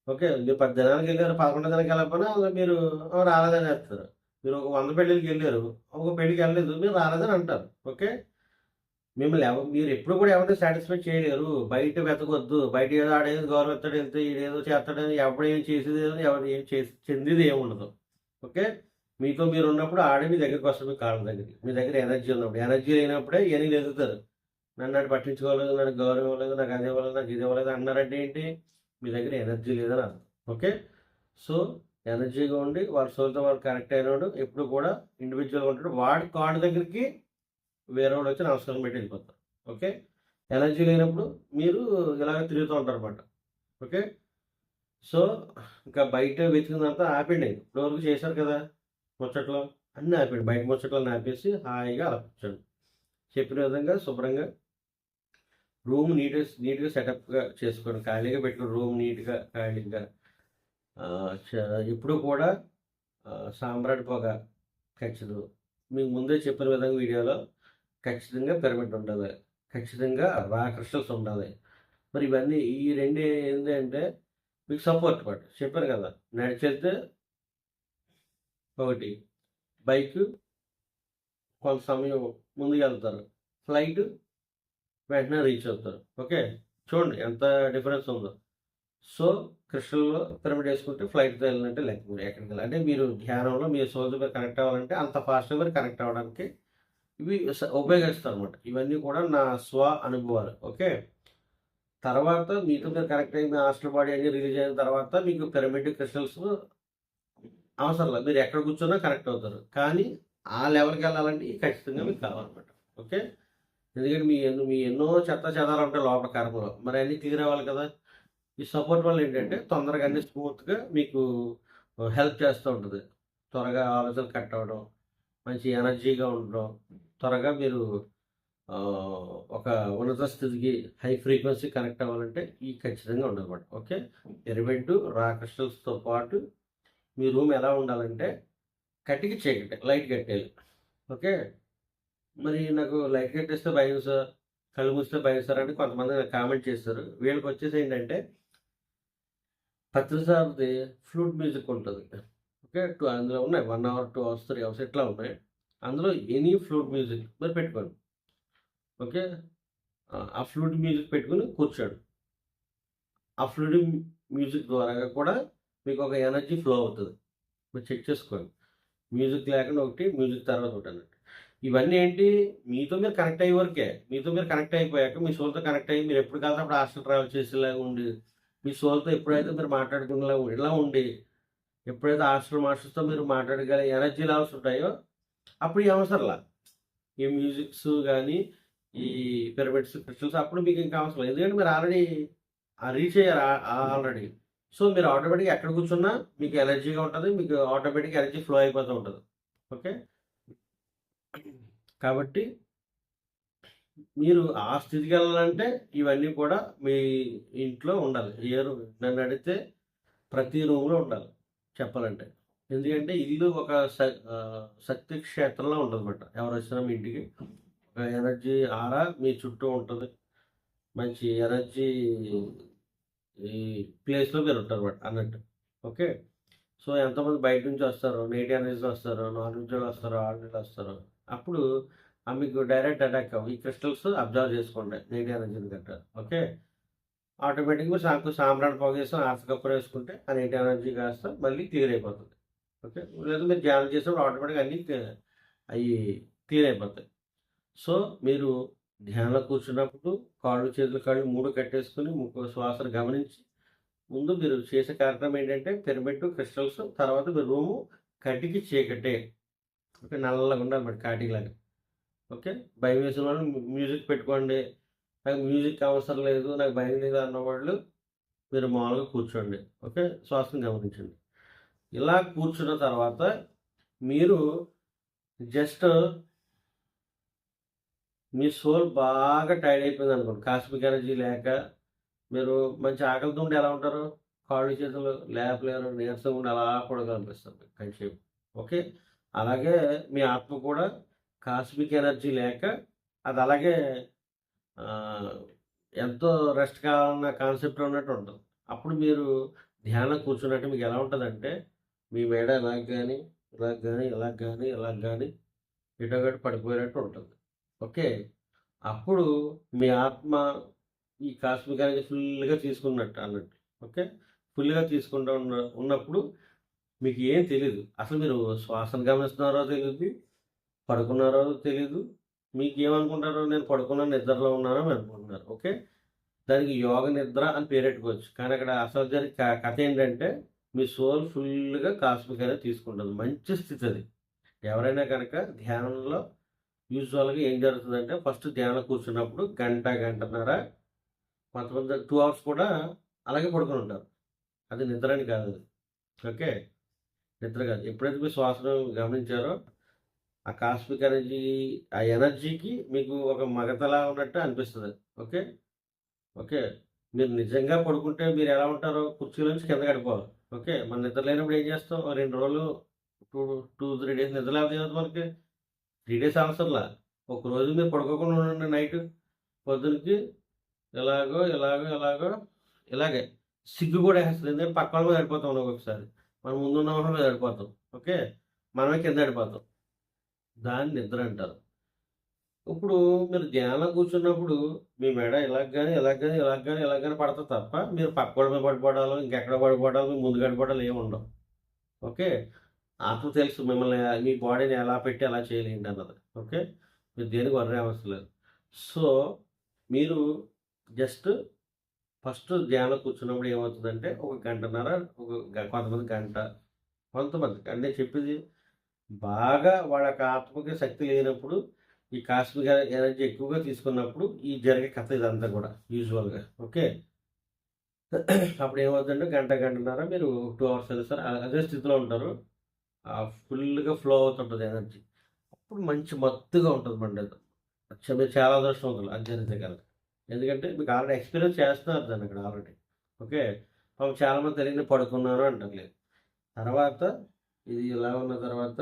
ఓకే. మీరు 10 దినాలకి ఎళ్లారు, 11 దినాలకి వెళ్ళకపోయినా మీరు రాలేదని చెప్తారు. మీరు ఒక 100 పెళ్ళిళ్ళకెళ్లారు, ఒక పెళ్ళికి వెళ్ళలేదు, మీరు రాలేదని అంటారు. ఓకే. మీరు ఎప్పుడు కూడా ఎవరిని సాటిస్ఫై చేయలేరు. బయట వెతకొద్దు. బయట ఏదో ఆడేదో గౌరవిస్తాడు, వెళ్తే ఈడేదో చేస్తాడని ఎవడు ఏం చేసేది ఎవరు ఏం చేసి చెందేది ఏముండదు. ఓకే. మీతో మీరు ఉన్నప్పుడు ఆడే మీ దగ్గరికి వస్తారు, మీ కాళ్ళ దగ్గరికి. మీ దగ్గర ఎనర్జీ ఉన్నప్పుడు. ఎనర్జీ లేనప్పుడే ఇవన్నీ ఎదుగుతారు. నన్ను అటు పట్టించుకోలేదు, నాకు గౌరవం ఇవ్వలేదు, నాకు అది ఇవ్వలేదు, నాకు ఇది ఇవ్వలేదు అన్నారంటే ఏంటి? మీ దగ్గర ఎనర్జీ లేదని అర్థం. ఓకే. సో ఎనర్జీగా ఉండి వాళ్ళ సోల్తో వాళ్ళు కనెక్ట్ అయినాడు ఎప్పుడు కూడా ఇండివిజువల్గా ఉంటాడు. వాడి కార్డు దగ్గరికి వేరే వాడు వచ్చి నమస్కారం పెట్టి వెళ్ళిపోతారు. ఓకే. ఎనర్జీ లేనప్పుడు మీరు ఇలాగ తిరుగుతూ ఉంటారు అనమాట. ఓకే. సో ఇంకా బయట వెతికిందంతా ఆపండి. ఇప్పుడు వరకు చేశారు కదా ముచ్చట్లో, అన్నీ ఆపండి. బయట ముచ్చట్లను ఆపేసి హాయిగా అలా కూర్చోండి. చెప్పిన విధంగా శుభ్రంగా రూమ్ నీట్గా సెటప్గా చేసుకోండి. ఖాళీగా పెట్టుకుని రూమ్ నీట్గా ఖాళీగా ఎప్పుడు కూడా సాంబ్రాణి పొగ ఖచ్చితం. మీకు ముందే చెప్పిన విధంగా వీడియోలో ఖచ్చితంగా పిరమిడ్ ఉండాలి, ఖచ్చితంగా రా క్రిస్టల్స్ ఉండాలి. మరి ఇవన్నీ ఈ రెండు ఏంటంటే మీకు సపోర్ట్ పాటు చెప్పాను కదా. నడిచెళ్తే ఒకటి, బైక్ కొంత సమయం ముందుకు వెళ్తారు, ఫ్లైట్ వెంటనే రీచ్ అవుతారు. ఓకే. చూడండి ఎంత డిఫరెన్స్ ఉందో. సో క్రిస్టల్లో పిరమిడ్ వేసుకుంటే ఫ్లైట్తో వెళ్ళాలంటే లెక్క మీరు ఎక్కడికి వెళ్ళాలి అంటే మీరు ధ్యానంలో మీ సోల్తో మీరు కనెక్ట్ అవ్వాలంటే అంత ఫాస్ట్గా మీరు కనెక్ట్ అవ్వడానికి ఇవి ఉపయోగిస్తారు అనమాట. ఇవన్నీ కూడా నా స్వ అనుభవాలు. ఓకే. తర్వాత మీతో మీరు కనెక్ట్ అయ్యి మీ హాస్టల్ బాడీ అన్ని రిలీజ్ అయిన తర్వాత మీకు పిరమిడ్ క్రిస్టల్స్ అవసరం లేదు. మీరు ఎక్కడ కూర్చున్నా కనెక్ట్ అవుతారు. కానీ ఆ లెవెల్కి వెళ్ళాలంటే ఖచ్చితంగా మీకు కావాలన్నమాట. ఓకే. ఎందుకంటే మీ ఎన్నో చెత్త చెదాలు ఉంటాయి లోపల కర్మలో, మరి అన్నీ క్లియర్ అవ్వాలి కదా. ఈ సపోర్ట్ వల్ల ఏంటంటే తొందరగా అన్ని స్మూత్గా మీకు హెల్ప్ చేస్తూ ఉంటుంది. త్వరగా ఆలోచనలు కట్ అవ్వడం, మంచి ఎనర్జీగా ఉండడం, త్వరగా మీరు ఒక ఉన్నత స్థితికి హై ఫ్రీక్వెన్సీ కనెక్ట్ అవ్వాలంటే ఈ ఖచ్చితంగా ఉండాలన్నమాట. ఓకే. పిరమిడ్ రా క్రిస్టల్స్తో పాటు మీ రూమ్ ఎలా ఉండాలంటే కట్టికి చీకటి, లైట్ కట్టేయాలి. ఓకే. మరి నాకు లైట్ కట్టేస్తే భయం సార్, కళ్ళు మూస్తే భయం సార్ అని కొంతమంది నాకు కామెంట్ చేస్తారు. వీళ్ళకి వచ్చేసి ఏంటంటే ప్రతిసారి ఫ్లూట్ మ్యూజిక్ ఉంటుంది. ఓకే. అందులో ఉన్నాయి 1 hour 2 hours 3 hours ఇట్లా ఉన్నాయి. అందులో ఎనీ ఫ్లూట్ మ్యూజిక్ మీరు పెట్టుకోండి. ఓకే. ఆ ఫ్లూట్ మ్యూజిక్ పెట్టుకుని కూర్చోండి. ఆ ఫ్లూట్ మ్యూజిక్ ద్వారా కూడా మీకు ఒక ఎనర్జీ ఫ్లో అవుతుంది. మీరు చెక్ చేసుకోండి. మ్యూజిక్ లేకుండా ఒకటి, మ్యూజిక్ తర్వాత ఒకటి అన్నట్టు. ఇవన్నీ ఏంటి? మీతో మీరు కనెక్ట్ అయ్యే వరకే. మీతో మీరు కనెక్ట్ అయిపోయాక మీ సోల్తో కనెక్ట్ అయ్యి మీరు ఎప్పుడు కాదు అప్పుడు హాస్టల్ ట్రావెల్ చేసేలాగా ఉండి, మీ సోల్తో ఎప్పుడైతే మీరు మాట్లాడుకునేలా ఇలా ఉండి, ఎప్పుడైతే హాస్టల్ మాస్టర్స్తో మీరు మాట్లాడగల ఎనర్జీ లెవెల్స్ ఉంటాయో అప్పుడు ఈ అవసరంలా ఈ మ్యూజిక్స్ కానీ ఈ పిరమిడ్స్ క్రిస్టల్స్ అప్పుడు మీకు ఇంకా అవసరం లేదు. ఎందుకంటే మీరు ఆల్రెడీ రీచ్ అయ్యారు ఆల్రెడీ. సో మీరు ఆటోమేటిక్గా ఎక్కడ కూర్చున్నా మీకు ఎనర్జీగా ఉంటుంది, మీకు ఆటోమేటిక్ ఎనర్జీ ఫ్లో అయిపోతూ ఉంటుంది. ఓకే. కాబట్టి మీరు ఆ స్థితికి వెళ్ళాలంటే ఇవన్నీ కూడా మీ ఇంట్లో ఉండాలి. నన్ను అడిగితే ప్రతి రూమ్లో ఉండాలి చెప్పాలంటే. ఎందుకంటే ఇల్లు ఒక శక్తి క్షేత్రంలో ఉంటుంది అన్నమాట. ఎవరు వచ్చినా మీ ఇంటికి ఒక ఎనర్జీ ఆరా మీ చుట్టూ ఉంటుంది. మంచి ఎనర్జీ ఈ ప్లేస్లో మీరు ఉంటారు అన్నమాట అన్నట్టు. ఓకే. సో ఎంతమంది బయట నుంచి వస్తారు, నెగిటివ్ ఎనర్జీస్ వస్తారు, నాన్ నుంచి వస్తారు, ఆర్డినరీ వస్తారు. అప్పుడు మీకు డైరెక్ట్ అటాక్ అవ్వ ఈ క్రిస్టల్స్ అబ్జర్వ్ చేసుకోండి నెగిటివ్ ఎనర్జీని గట్రా. ఓకే. ఆటోమేటిక్గా సాంబ్రాణి పొగ వేస్తాం, కప్పులు వేసుకుంటే ఆ నెగిటివ్ ఎనర్జీ కాస్త మళ్ళీ క్లియర్ అయిపోతుంది. ఓకే. లేదా మీరు ధ్యానం చేసినప్పుడు ఆటోమేటిక్గా అన్నీ అవి క్లియర్ అయిపోతాయి. సో మీరు ధ్యానంలో కూర్చున్నప్పుడు కాళ్ళు చేతులు కళ్ళు 3 కట్టేసుకుని శ్వాసను గమనించి ముందు మీరు చేసే కార్యక్రమం ఏంటంటే పిరమిడ్ క్రిస్టల్స్, తర్వాత మీరు రూము కటికి చీకటే. ఓకే. నల్లగా ఉండాలి మరి కాటిలాగా. ఓకే. భయం వేసిన వాళ్ళు మ్యూజిక్ పెట్టుకోండి. నాకు మ్యూజిక్ అవసరం లేదు, నాకు భయం లేదు అన్నవాళ్ళు మీరు మామూలుగా కూర్చోండి. ఓకే. శ్వాసను గమనించండి. ఇలా కూర్చున్న తర్వాత మీరు జస్ట్ మీ సోల్ బాగా టైర్డ్ అయిపోయింది అనుకోండి, కాస్మిక్ ఎనర్జీ లేక మీరు మంచి ఆకలితో ఉండి ఎలా ఉంటారు, కాళ్ళు చేతులు లేపలేరు, నీరసంగా ఉండి అలా కూడా కనిపిస్తుంది కంచేపు. ఓకే. అలాగే మీ ఆత్మ కూడా కాస్మిక్ ఎనర్జీ లేక అది అలాగే ఎంతో రెస్ట్ కావాలన్న కాన్సెప్ట్ ఉన్నట్టు ఉంటుంది. అప్పుడు మీరు ధ్యానం కూర్చున్నట్టు మీకు ఎలా ఉంటుందంటే మీ మెడ ఇలాగ కానీ ఇలాగ కానీ ఇలాగ కానీ ఇలాగ కానీ ఇటొకటి పడిపోయినట్టు ఉంటుంది. ఓకే. అప్పుడు మీ ఆత్మ ఈ కాస్మిక్ ఎనర్జీ ఫుల్గా తీసుకున్నట్టు అన్నట్టు. ఓకే. ఫుల్గా తీసుకుంటూ ఉన్నప్పుడు మీకు ఏం తెలీదు. అసలు మీరు శ్వాసను గమనిస్తున్నారో తెలీదు, పడుకున్నారో తెలీదు. మీకేమనుకుంటారు, నేను పడుకున్నాను, నిద్రలో ఉన్నాను అని అనుకుంటున్నారు. ఓకే. దానికి యోగ నిద్ర అని పేరెట్టుకోవచ్చు. కానీ అక్కడ అసలు జరిగే కథ ఏంటంటే, మీ సోల్ ఫుల్‌గా కాస్మిక్ అనేది తీసుకుంటుంది. మంచి స్థితి అది. ఎవరైనా కనుక ధ్యానంలో యూజువల్‌గా ఏం జరుగుతుందంటే, ఫస్ట్ ధ్యానం కూర్చున్నప్పుడు గంట, గంటన్నర, కొంతమంది 2 అవర్స్ కూడా అలాగే పడుకొని ఉంటారు. అది నిద్ర అని కాదు అది. ఓకే. నిద్ర కాదు. ఎప్పుడైతే మీరు శ్వాసను గమనించారో, ఆ కాస్మిక్ ఎనర్జీ, ఆ ఎనర్జీకి మీకు ఒక మగతలా ఉన్నట్టు అనిపిస్తది. ఓకే. ఓకే. మీరు నిజంగా పడుకుంటే మీరు ఎలా ఉంటారో కుర్చీలో నుంచి కింద పడిపోవాలి. ఓకే. మన నిద్ర లేనప్పుడు ఏం చేస్తాం? ఓ 2 రోజులు 3 డేస్ నిద్ర లేకపోతే ఏమవుతుంది మనకి? 3 డేస్ అవసరంలా. ఒకరోజు మీరు పడుకోకుండా ఉండండి నైటు. పొద్దునకి ఎలాగో ఇలాగే సిగ్గు కూడా ఏస్తది. ఎందుకంటే పక్కోళ్ళ మీద పడిపోతాం ఒక్కొక్కసారి. మనం ముందున్న వాళ్ళ మీద పడిపోతాం. ఓకే. మనమే కింద పడిపోతాం. దాన్ని నిద్ర అంటారు. ఇప్పుడు మీరు ధ్యానం కూర్చున్నప్పుడు మీ మెడ ఇలాగ గాని పడతది తప్ప, మీరు పక్కోడి మీద పడిపోవడాలు, ఇంకెక్కడో పడిపోవడాలు, ముందు పడిపోవడాలు ఏమి ఉండవు. ఓకే. నాకు తెలుసు మిమ్మల్ని, మీ బాడీని ఎలా పెట్టి ఎలా చేయాలి ఏంటన్నది. ఓకే. మీరు దేనికి వర్రీ అవసరం లేదు. సో, మీరు జస్ట్ ఫస్ట్ ధ్యానం కూర్చున్నప్పుడు ఏమవుతుందంటే, ఒక గంటన్నర, కొంతమంది గంట, కొంతమంది అంటే నేను చెప్పేది బాగా వాళ్ళకి ఆత్మకి శక్తి లేనప్పుడు, ఈ కాస్మిక్ ఎనర్జీ ఎక్కువగా తీసుకున్నప్పుడు ఈ జరిగే కథ ఇదంతా కూడా యూజువల్‌గా. ఓకే. అప్పుడు ఏమవుతుందంటే గంట, గంటన్నర మీరు 2 అవర్స్ అయినా సరే అదే స్థితిలో ఉంటారు. ఫుల్‌గా ఫ్లో అవుతుంటది ఎనర్జీ. అప్పుడు మంచి మత్తుగా ఉంటది బండి అది. మీరు చాలా అదృష్టవంతులు అది జరిగితే గనక. ఎందుకంటే మీకు ఆల్రెడీ ఎక్స్‌పీరియన్స్ చేస్తున్నారు దాన్ని అక్కడ ఆల్రెడీ. ఓకే. పాపం చాలామంది తెలియక పడుకున్నారు అంటారు. లేదు. తర్వాత ఇది ఇలా ఉన్న తర్వాత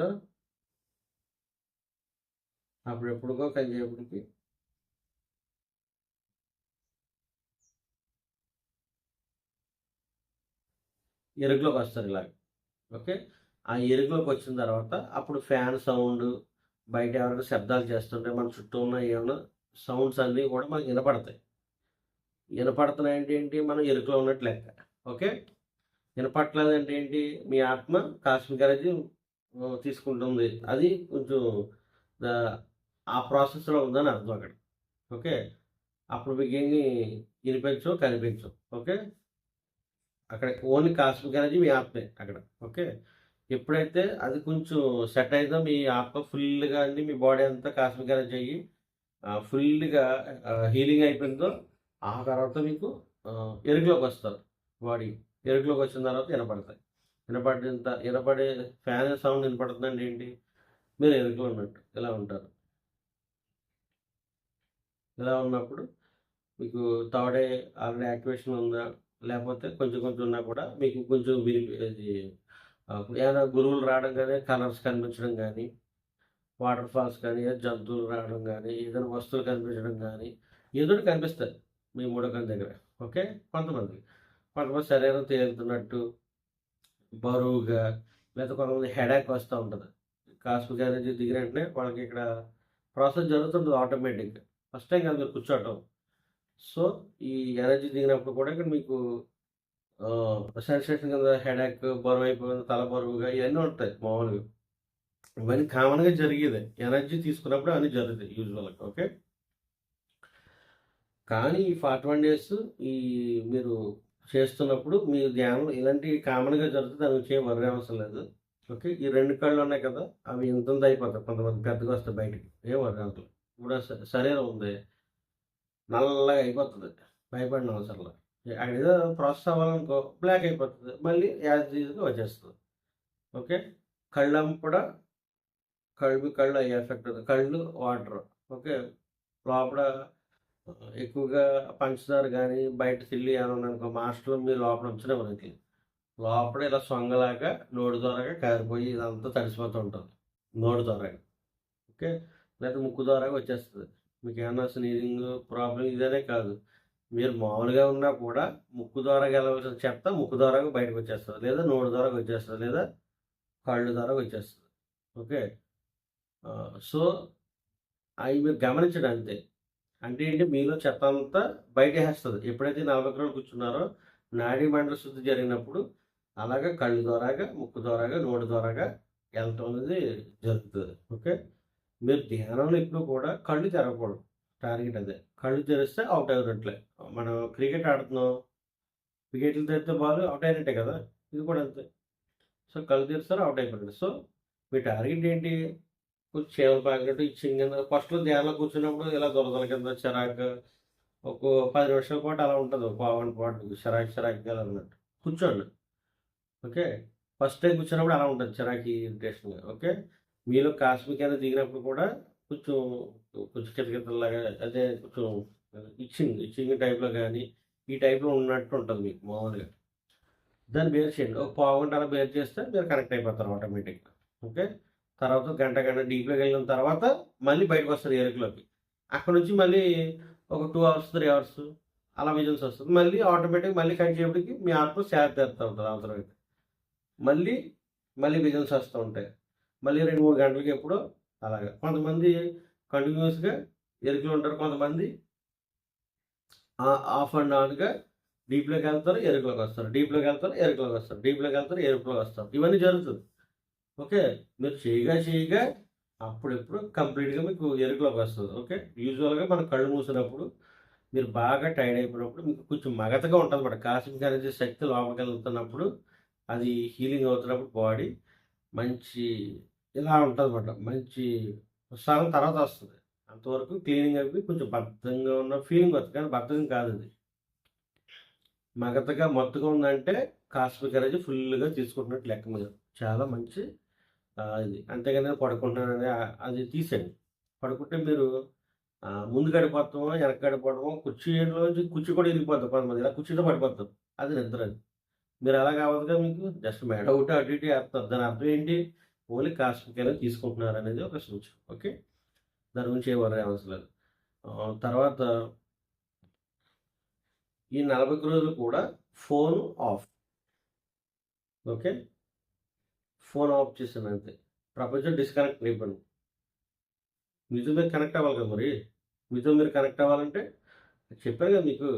అప్పుడెప్పుడుకో కొంచెంసేపటికి ఎరుకులోకొస్తారు ఇలాగ. ఓకే. ఆ ఎరుకులోకి వచ్చిన తర్వాత అప్పుడు ఫ్యాన్ సౌండు, బయట ఎవరైనా శబ్దాలు చేస్తుంటే మన చుట్టూ ఉన్న ఏమన్నా సౌండ్స్ అన్నీ కూడా మనకు వినపడతాయి. వినపడుతున్నాయంటే ఏంటి? మనం ఎరుకలో ఉన్నట్టు లెక్క. ఓకే. వినపడట్లేదంటే ఏంటి? మీ ఆత్మ కాస్మిక్ ఎనర్జీ తీసుకుంటుంది. అది కొంచెం ఆహ్, ఆ ప్రాసెస్‌లో ఉందని అర్థం అక్కడ. ఓకే. అప్పుడు మీకేమి వినిపించవు, కనిపించవు. ఓకే. అక్కడ ఓన్లీ కాస్మిక్ ఎనర్జీ మీ ఆత్మే అక్కడ. ఓకే. ఎప్పుడైతే అది కొంచెం సెట్ అయిందో మీ ఆత్మ ఫుల్‌గా అండి, మీ బాడీ అంతా కాస్మిక్ ఎనర్జీ అయ్యి ఫుల్‌గా హీలింగ్ అయిపోయిందో, ఆ తర్వాత మీకు ఎరుకులోకొస్తారు బాడీ. ఎరుకులోకొచ్చిన తర్వాత వినపడతాయి. వినపడే ఫ్యాన్ సౌండ్ వినపడుతుందంటే ఏంటి? మీరు ఎరుకలో ఉన్నట్టు ఇలా ఉంటారు. ఇలా ఉన్నప్పుడు మీకు థర్డ్ ఐ ఆల్రెడీ యాక్టివేషన్ ఉందా? లేపోతే కొంచెం కొంచెం ఉన్నా కూడా మీకు కొంచెం ఇది ఏమైనా గురువులు రావడం గాని, కలర్స్ కనిపించడం గాని, వాటర్ ఫాల్స్ కానీ, జంతువులు రావడం గాని, ఏదైనా వస్తువులు కనిపించడం గాని, ఏదో ఒకటి కనిపిస్తాయి మీ మూడో కన్ను దగ్గర. ఓకే. కొంతమందికి. కొంతమంది శరీరం తేలుతున్నట్టు, బరువుగా, లేకపోతే కొంతమంది హెడేక్ వస్తా ఉంటది. కాస్మిక్ ఎనర్జీ దిగిన వెంటనే వాళ్ళకి ఇక్కడ ప్రాసెస్ జరుగుతుంటది ఆటోమేటిక్‌గా. ఫస్ట్ టైమ్ కాదు మీరు కూర్చోవటం. సో, ఈ ఎనర్జీ దిగినప్పుడు కూడా ఇక్కడ మీకు సెన్సేషన్ కింద హెడేక్, బరువైపోయింది, తల బరువుగా ఇయన్నీ ఉంటాయి మామూలుగా. ఇవన్నీ కామన్‌గా జరిగేదే. ఎనర్జీ తీసుకున్నప్పుడు అన్నీ జరుగుతాయి యూజువల్‌గా. ఓకే. కానీ ఈ 41 డేస్ ఈ మీరు చేస్తున్నప్పుడు మీ ధ్యానం ఇలాంటివి కామన్‌గా జరుగుతాయి. దాని గురించి ఏం వర్రీ అవసరం లేదు. ఓకే. ఈ 2 కళ్ళు ఉన్నాయి కదా! అవి ఇంతింత అయిపోతాయి. కొంతమంది పెద్దగా వస్తాయి బయటికి. ఏం వర్రీ అవ్వట్లేదు. ఇప్పుడు ఆ శరీరం ఉంది. నల్లగా అయిపోతది. భయపడని అవసరంలా. అక్కడేదో ప్రాసెస్ అవ్వాలనుకో బ్లాక్ అయిపోతది. మళ్ళీ యాజ్ ఇట్ ఈజ్‌గా వచ్చేస్తది. ఓకే. కళ్ళెంబట కళ్ళు అయ్యే ఎఫెక్ట్ కళ్ళు, వాటర్. ఓకే. లోపల ఎక్కువగా పంచదార గాని, బయట తిల్లి ఏమైనా ఉన్నాయనుకో మాస్టర్‌లు మీరు లోపల ఉంచనివ్వరు ఆటిలిని. లోపల ఇలా సొంగలాగా నోటి ద్వారాగా కారిపోయి ఇదంతా తడిసిపోతూ ఉంటది. నోటి ద్వారాగా. ఓకే. లేకపోతే ముక్కు ద్వారాగా వచ్చేస్తది. మీకేమన్నా స్నీజింగ్ ప్రాబ్లమ్ ఇదనే కాదు. మీరు మామూలుగా ఉన్నా కూడా ముక్కు ద్వారాగా వెళ్ళవలసిన చెత్త ముక్కు ద్వారాగా బయటకొచ్చేస్తది. లేదా నోటి ద్వారాగా వచ్చేస్తది. లేదా కళ్ళు ద్వారాగా వచ్చేస్తది. ఓకే. సో, అయి మీరు గమనించండి అంతే. అంటే ఏంటి మీలో చెత్తంతా బయటేసేస్తది. ఎప్పుడైతే 41 రోజులు కూర్చున్నారో నాడీ మండల శుద్ధి జరిగినప్పుడు అలాగా కళ్ళు ద్వారాగా, ముక్కు ద్వారాగా, నోటి ద్వారాగా వెళ్ళటం అనేది జరుగుతుంది. ఓకే. మీరు ధ్యానంలో ఎప్పుడు కూడా కళ్ళు తెరవకూడదు. టార్గెట్ అదే. కళ్ళు తెరిస్తే అవుట్ అయినట్లే. మనం క్రికెట్ ఆడుతున్నాం. వికెట్లు తెరిస్తే బాల్ అవుట్ అయినట్టే కదా! ఇది కూడా అంతే. సో, కళ్ళు తెరుస్తారు అవుట్ అయిపోతాడు. సో, మీ టార్గెట్ ఏంటి? కొంచెం చీమలు పాకినట్టు ఇచ్చింగ్ కింద ఫస్ట్‌లో ధ్యానంలో కూర్చున్నప్పుడు ఇలా దురదల కింద చిరాకు ఒక 10 నిమిషాల పాటు అలా ఉంటది. ఒక పావుగంట పాటు చిరాకుగా అన్నట్టు. కూర్చోండి. ఓకే. ఫస్ట్ టైమ్ కూర్చున్నప్పుడు అలా ఉంటది. చిరాకి, ఇరిటేషన్‌గా. ఓకే. మీలో కాస్మిక్ ఎనర్జీ దిగినప్పుడు కూడా కొంచెం, కొంచెం కితకితలాగా అదే కొంచెం ఇచ్చింగ్ టైప్‌లో గాని, ఈ టైప్‌లో ఉన్నట్టు ఉంటది మీకు మామూలుగా. దాన్ని బేర్ చేయండి. ఒక పావుగంట అలా బేర్ చేస్తే మీరు కనెక్ట్ అయిపోతారు ఆటోమేటిక్‌గా. ఓకే. తర్వాత గంట డీప్‌లోకెళ్ళిన తర్వాత మళ్ళీ బయటకొస్తారు ఎరుకలోకి. అక్కడి నుంచి మళ్ళీ ఒక 2 అవర్స్, 3 అవర్స్ అలా విజన్స్ వస్తది. మళ్ళీ ఆటోమేటిక్‌గా మళ్ళీ కంచేపటికి మీ ఆత్మ శాంతి తీరుతా ఉంటది అవతల వ్యక్తి. మళ్ళీ, మళ్ళీ విజన్స్ వస్తూ ఉంటాయి. మళ్ళీ 2, 3 గంటలకి ఎప్పుడో అలాగా. కొంతమంది కంటిన్యూయస్‌గా ఎరుకలో ఉంటారు. కొంతమంది ఆఫ్ అండ్ ఆన్‌గా డీప్‌లోకెళ్తారు, ఎరుకలోకొస్తారు. డీప్‌లోకెళ్తారు, ఎరుకలోకొస్తారు. డీప్‌లోకెళ్తారు, ఎరుకలోకొస్తారు. ఇవన్నీ జరుగుతది. ఓకే. మీరు చేయగా అప్పుడెప్పుడు కంప్లీట్‌గా మీకు ఎరుకలోకొస్తది. ఓకే. యూజువల్‌గా మనం కళ్ళు మూసినప్పుడు మీరు బాగా టైర్డ్ అయిపోయినప్పుడు మీకు కొంచెం మగతగా ఉంటదన్నమాట. కాస్మిక్ ఎనర్జీ శక్తి లోపలికెళ్తున్నప్పుడు అది హీలింగ్ అవుతున్నప్పుడు బాడీ మంచి ఇలా ఉంటదన్నమాట. మంచి ఉత్సాహం తర్వాత వస్తది. అంతవరకు క్లీనింగ్ అయిపోయి కొంచెం బద్ధంగా ఉన్న ఫీలింగ్ వస్తది. కానీ బద్ధకం కాదది. మగతగా మత్తుగా ఉందంటే కాస్మిక్ ఎనర్జీ ఫుల్‌గా తీసుకుంటున్నట్టు లెక్క మీరు. చాలా మంచి ఇది. అంతేగాని నేను పడుకుంటున్నానని అది తీసేయండి. పడుకుంటే మీరు ముందు గడిపోతామో, వెనక గడిపోవడమో, కుర్చీలోంచి కుర్చీ కూడా ఇరిగిపోద్ది కొంతమంది. ఇలా కుర్చీలో పడిపోతారు. అది నిద్ర అది. మీరు అలాగ అవ్వదుగా మీకు. జస్ట్ మెడ ఒకటి అటు ఇటు ఏత్తరు. దాని అర్థం ఏంటి? ఓన్లీ కాస్మిక్ ఎనర్జీ తీసుకుంటున్నారనేది ఒక సూచన. ఓకే. దాని గురించి ఏ వరీ అవ్వవసరం లేదు. తర్వాత ఈ 40 రోజులు కూడా phone of. Okay. Phone off చేసేయండి అంతే. ప్రపంచం డిస్కనెక్ట్ అయిపోయింది. మీతో మీరు కనెక్ట్ అవ్వాలి కదా మరి. మీతో మీరు కనెక్ట్ అవ్వాలంటే చెప్పాను కదా మీకు.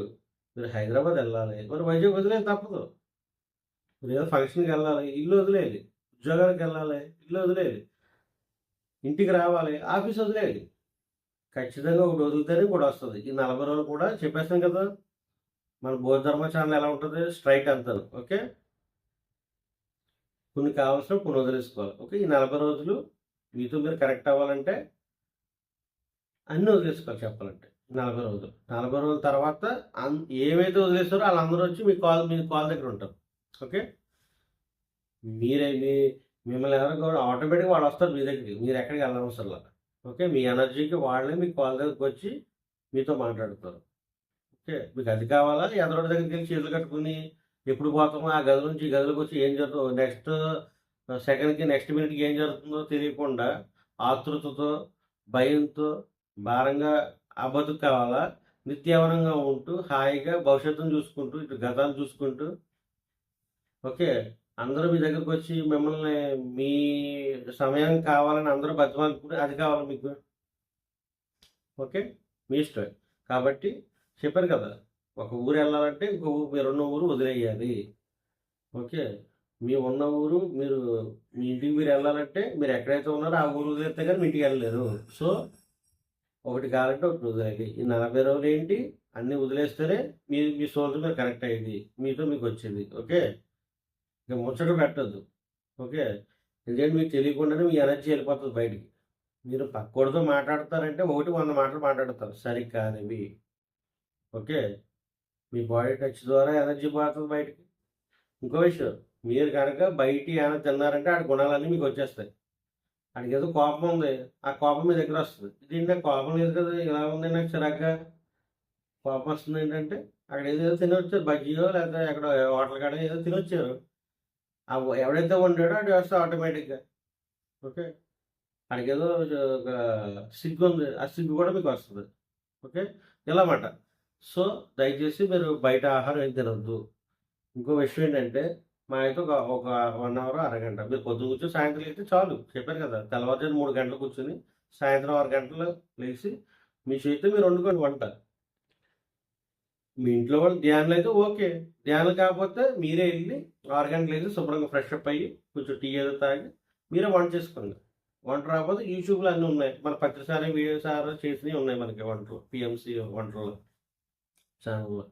మీరు హైదరాబాద్ వెళ్ళాలి. మరి వైజాగ్ వదిలేయాలి తప్పదు. మీరు ఏదో ఫంక్షన్‌కి వెళ్ళాలి. ఇల్లు వదిలేయాలి. ఉద్యోగానికి వెళ్ళాలి. ఇల్లు వదిలేయాలి. ఇంటికి రావాలి. ఆఫీస్ వదిలేయాలి. ఖచ్చితంగా ఒకటి వదిలితేనే ఇంకోటి వస్తది. ఈ 40 రోజులు కూడా చెప్పేసాను కదా! మన బోధిధర్మ ఛానల్ ఎలా ఉంటది? స్ట్రైట్ అంతాను. ఓకే. కొన్ని కావాల్సినవి కొన్ని వదిలేసుకోవాలి. ఓకే. ఈ 40 రోజులు మీతో మీరు కనెక్ట్ అవ్వాలంటే అన్నీ వదిలేసుకోవాలి చెప్పాలంటే. 40 రోజులు. 40 రోజుల తర్వాత ఏమైతే వదిలేసారో ఆళ్ళందరూ వచ్చి మీ కాల్ దగ్గర ఉంటారు. ఓకే. మీరే మీ మిమ్మల్ని ఎవరు కూడా ఆటోమేటిక్‌గా వాళ్ళొస్తారు మీ దగ్గరికి. మీరెక్కడికి వెళ్ళనవసరంలా. ఓకే. మీ ఎనర్జీకి వాళ్ళే మీ కాల్ దగ్గరకొచ్చి మీతో మాట్లాడతారు. ఓకే. మీకు అది కావాలా? ఎదరోడి దగ్గరికెళ్ళి చేతులు కట్టుకొని ఎప్పుడు పోతామో ఆ గది నుంచి ఈ గదిలోకొచ్చి ఏం జరుగుతుందో నెక్స్ట్ సెకండ్‌కి, నెక్స్ట్ మినిట్‌కి ఏం జరుగుతుందో తెలియకుండా ఆతృతతో, భయంతో, భారంగా ఆ బతుకు కావాలా? నిత్యవనంగా ఉంటూ, హాయిగా భవిష్యత్తును చూసుకుంటూ, ఇటు గతాన్ని చూసుకుంటూ, ఓకే. అందరూ మీ దగ్గరకొచ్చి మిమ్మల్ని మీ సమయానికి కావాలని అందరూ బతిమాలుకుంటే అది కావాలా మీకు? ఓకే. మీ ఇష్టమే. కాబట్టి చెప్పాను కదా! ఒక ఊరెళ్ళాలంటే ఇంకో మీరున్న ఊరు వదిలేయాలి. ఓకే. మీ ఉన్న ఊరు మీ ఇంటికి మీరెళ్ళాలంటే మీరెక్కడైతే ఉన్నారో ఆ ఊరు వదిలేస్తే గాని మీ ఇంటికెళ్ళలేరు. సో, ఒకటి కావాలంటే ఒకటి వదిలేయాలి. ఈ 40 రోజులేంటి అన్నీ వదిలేస్తేనే మీ సోల్‌తో మీరు కనెక్ట్ అయ్యేది. మీతో మీకొచ్చేది. ఓకే. ఇక ముచ్చట పెట్టొద్దు. ఓకే. ఎందుకంటే మీకు తెలియకుండానే మీ ఎనర్జీ ఎళ్ళిపోతది బయటికి. మీరు పక్కోడితో మాట్లాడతారంటే ఒకటి 100 మాటలు మాట్లాడతారు. సరికానివి. ఓకే. మీ బాడీ టచ్ ద్వారా ఎనర్జీ పోతది బయటికి. ఇంకో విషయం మీరు గనక బయటియి ఏమైనా తిన్నారంటే ఆడి గుణాలన్నీ మీకొచ్చేస్తాయి. ఆడికేదో కోపం ఉంది. ఆ కోపం మీ దగ్గరొస్తది. ఇదేంటి నాకు కోపం లేదు కదా! ఇలా ఉంది నాకు చిరాగ్గా. కోపం వస్తుందేంటంటే అక్కడ ఏదేదో తినొచ్చారు. బజ్జీయో లేకపోతే ఎక్కడో హోటల్ కాడో ఏదో తినొచ్చారు. ఎవడైతే వండాడో ఆడు చేస్తాడు ఆటోమేటిక్‌గా. ఓకే. ఆడికేదో ఒక సిగ్గుంది. ఆ సిగ్గు కూడా మీకొస్తది. ఓకే. ఇలా మాట. సో, దయచేసి మీరు బయట ఆహారం ఏం తినొద్దు. ఇంకో విషయం ఏంటంటే, మహా అయితే ఒక 1 అవర్, అరగంట. మీరు పొద్దున కూర్చొని సాయంత్రం లేస్తే చాలు. చెప్పాను కదా! తెల్లవారుజామున 3 గంటలు కూర్చొని, సాయంత్రం 6 గంటలు లేసి, మీ చేత్తో మీరు వండుకోండి వంట. మీ ఇంట్లో వాళ్ళు ధ్యానులు అయితే ఓకే. ధ్యానం కాకపోతే మీరే వెళ్ళి 6 గంటలు లేసి శుభ్రంగా ఫ్రెష్ అప్ అయ్యి కొంచెం టీ ఏదో తాగి మీరే వంట చేసుకోండి. వంట రాకపోతే యూట్యూబ్‌లో అన్నీ ఉన్నాయి. మన పత్రిసారి, వీడియో సార్ చేసినవి ఉన్నాయి మనకి వంటలు. పిఎంసి వంటలు ఛానల్‌లో.